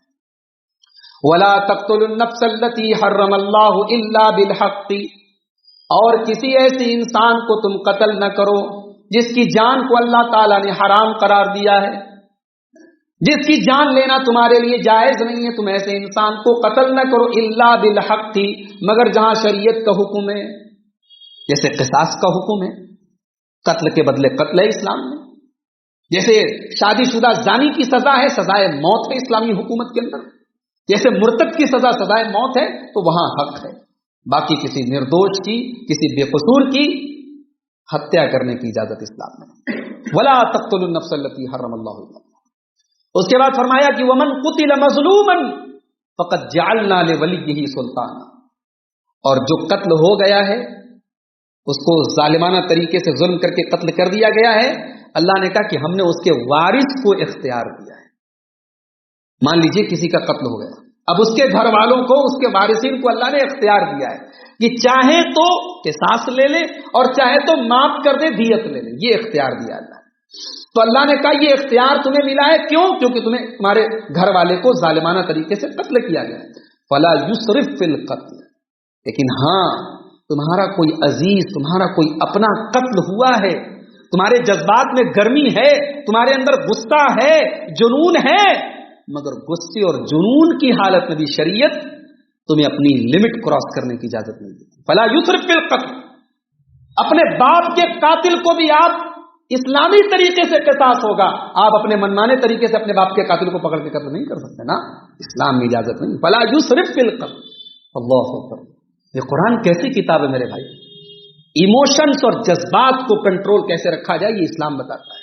ولا تقتلوا النفس التي حرم الله الا بالحق، اور کسی ایسے انسان کو تم قتل نہ کرو جس کی جان کو اللہ تعالیٰ نے حرام قرار دیا ہے، جس کی جان لینا تمہارے لیے جائز نہیں ہے، تم ایسے انسان کو قتل نہ کرو الا بالحق، مگر جہاں شریعت کا حکم ہے، جیسے قصاص کا حکم ہے، قتل کے بدلے قتل ہے اسلام میں، جیسے شادی شدہ زانی کی سزا ہے، سزائے موت ہے اسلامی حکومت کے اندر، جیسے مرتد کی سزا سزائے موت ہے، تو وہاں حق ہے۔ باقی کسی نردوش کی، کسی بے قصور کی ہتیا کرنے کی اجازت اسلام میں۔ ولا تقتلوا النفس التي حرم الله الا بالحق، اس کے بعد فرمایا کہ ومن قتل مظلوما فقد جعلنا لوليه سلطانا، اور جو قتل ہو گیا ہے اس کو ظالمانہ طریقے سے ظلم کر کے قتل کر دیا گیا ہے، اللہ نے کہا کہ ہم نے اس کے وارث کو اختیار دیا ہے۔ مان لیجئے کسی کا قتل ہو گیا، اب اس کے گھر والوں کو، اس کے وارثین کو اللہ نے اختیار دیا ہے کہ چاہے تو قصاص لے لے اور چاہے تو معاف کر دے، دیت لے لے، یہ اختیار دیا اللہ نے۔ تو اللہ نے کہا یہ اختیار تمہیں ملا ہے، کیوں؟ کیونکہ تمہارے گھر والے کو ظالمانہ طریقے سے قتل کیا گیا ہے۔ فلا یسرف فی القتل، لیکن ہاں تمہارا کوئی عزیز، تمہارا کوئی اپنا قتل ہوا ہے، تمہارے جذبات میں گرمی ہے، تمہارے اندر غصہ ہے، جنون ہے، مگر غصے اور جنون کی حالت میں بھی شریعت تمہیں اپنی لمٹ کراس کرنے کی اجازت نہیں دیتی۔ فلا یسرف فی القتل، اپنے باپ کے قاتل کو بھی آپ اسلامی طریقے سے قصاص ہوگا، آپ اپنے منمانے طریقے سے اپنے باپ کے قاتل کو پکڑ کے قتل نہیں کر سکتے نا، اسلام میں اجازت نہیں۔ فلا یسرف فی القتل، اللہ اکبر، یہ قرآن کیسی کتاب ہے میرے بھائی، ایموشنز اور جذبات کو کنٹرول کیسے رکھا جائے یہ اسلام بتاتا ہے۔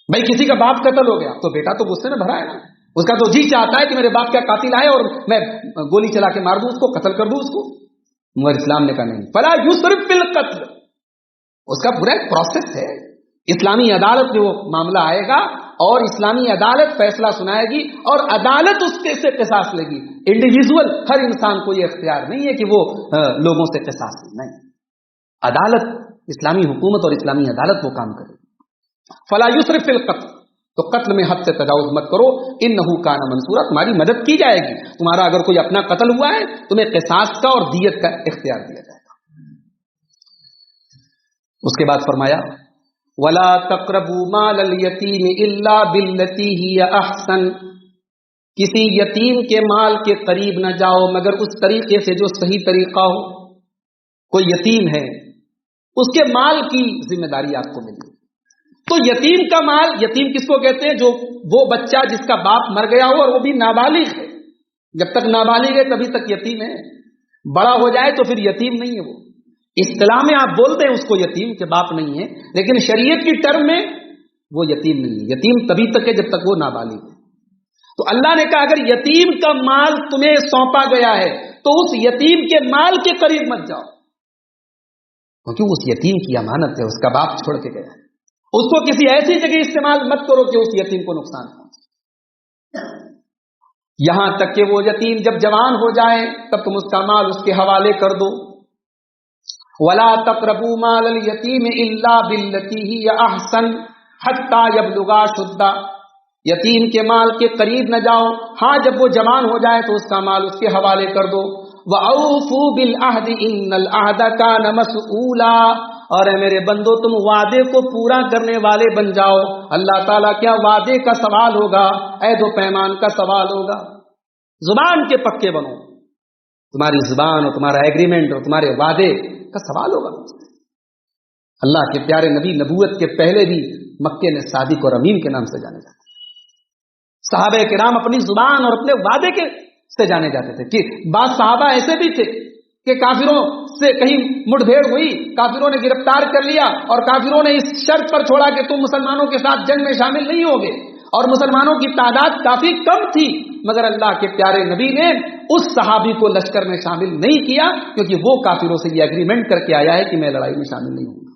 بھائی کسی کا باپ قتل ہو گیا تو بیٹا تو غصے میں بھرا ہے نا، اس کا تو جی چاہتا ہے کہ میرے باپ کا قاتل آئے اور میں گولی چلا کے مار دوں اس کو، قتل کر دوں اس کو، مگر اسلام نے کہا نہیں، فلا یسرف فی القتل، اس کا پورا ایک پروسیس ہے، اسلامی عدالت میں وہ معاملہ آئے گا اور اسلامی عدالت فیصلہ سنائے گی اور عدالت اس کے سے قصاص لے گی۔ انڈیویجول ہر انسان کو یہ اختیار نہیں ہے کہ وہ لوگوں سے قصاص لے، نہیں، عدالت، اسلامی حکومت اور اسلامی عدالت وہ کام کرے گی۔ فلا یسرف فی القتل، تو قتل میں حد سے تجاوز مت کرو، انہ کان منصورا، تمہاری مدد کی جائے گی، تمہارا اگر کوئی اپنا قتل ہوا ہے تمہیں قصاص کا اور دیت کا اختیار دیا جائے گا۔ اس کے بعد فرمایا ولا تقربوا مال الیتیم الا بالتی ہی احسن، کسی یتیم کے مال کے قریب نہ جاؤ مگر اس طریقے سے جو صحیح طریقہ ہو۔ کوئی یتیم ہے، اس کے مال کی ذمہ داری آپ کو ملی، تو یتیم کا مال، یتیم کس کو کہتے ہیں؟ جو وہ بچہ جس کا باپ مر گیا ہو اور وہ بھی نابالغ ہے، جب تک نابالغ ہے تبھی تک یتیم ہے، بڑا ہو جائے تو پھر یتیم نہیں ہے وہ۔ اصطلاح میں آپ بولتے ہیں اس کو یتیم کہ باپ نہیں ہے، لیکن شریعت کی ٹرم میں وہ یتیم نہیں ہے، یتیم تبھی تک ہے جب تک وہ نابالغ ہے۔ تو اللہ نے کہا اگر یتیم کا مال تمہیں سونپا گیا ہے تو اس یتیم کے مال کے قریب مت جاؤ، کیونکہ اس یتیم کی امانت ہے، اس کا باپ چھوڑ کے گیا ہے، اس کو کسی ایسی جگہ استعمال مت کرو کہ اس یتیم کو نقصان پہنچے، یہاں تک کہ وہ یتیم جب جوان ہو جائے تب تم اس کا مال اس کے حوالے کر دو۔ ولا تقربوا مال الیتیم الا بالتی ہی احسن حتی یبلغ اشدہ، یتیم کے مال کے قریب نہ جاؤ، ہاں جب وہ جوان ہو جائے تو اس کا مال اس کے حوالے کر دو۔ وَأَوْفُوا بِالْعَهْدِ إِنَّ الْعَهْدَ كَانَ مَسْئُولًا، اور اے میرے بندو تم وعدے کو پورا کرنے والے بن جاؤ، اللہ تعالیٰ کیا وعدے کا سوال ہوگا، عہد و پیمان کا سوال ہوگا، زبان کے پکے بنو، تمہاری زبان اور تمہارا ایگریمنٹ اور تمہارے وعدے کا سوال ہوگا۔ اللہ کے پیارے نبی نبوت کے پہلے بھی مکے میں صادق اور امین کے نام سے جانے جاتے تھے، صحابہ کرام اپنی زبان اور اپنے وعدے کے سے جانے جاتے تھے، کہ بعض صحابہ ایسے بھی تھے کہ کافروں سے کہیں مٹ بھیڑ ہوئی، کافروں نے گرفتار کر لیا اور کافروں نے اس شرط پر چھوڑا کہ تم مسلمانوں کے ساتھ جنگ میں شامل نہیں ہوگے، اور مسلمانوں کی تعداد کافی کم تھی، مگر اللہ کے پیارے نبی نے اس صحابی کو لشکر میں شامل نہیں کیا، کیونکہ وہ کافروں سے یہ ایگریمنٹ کر کے آیا ہے کہ میں لڑائی میں شامل نہیں ہوں گا۔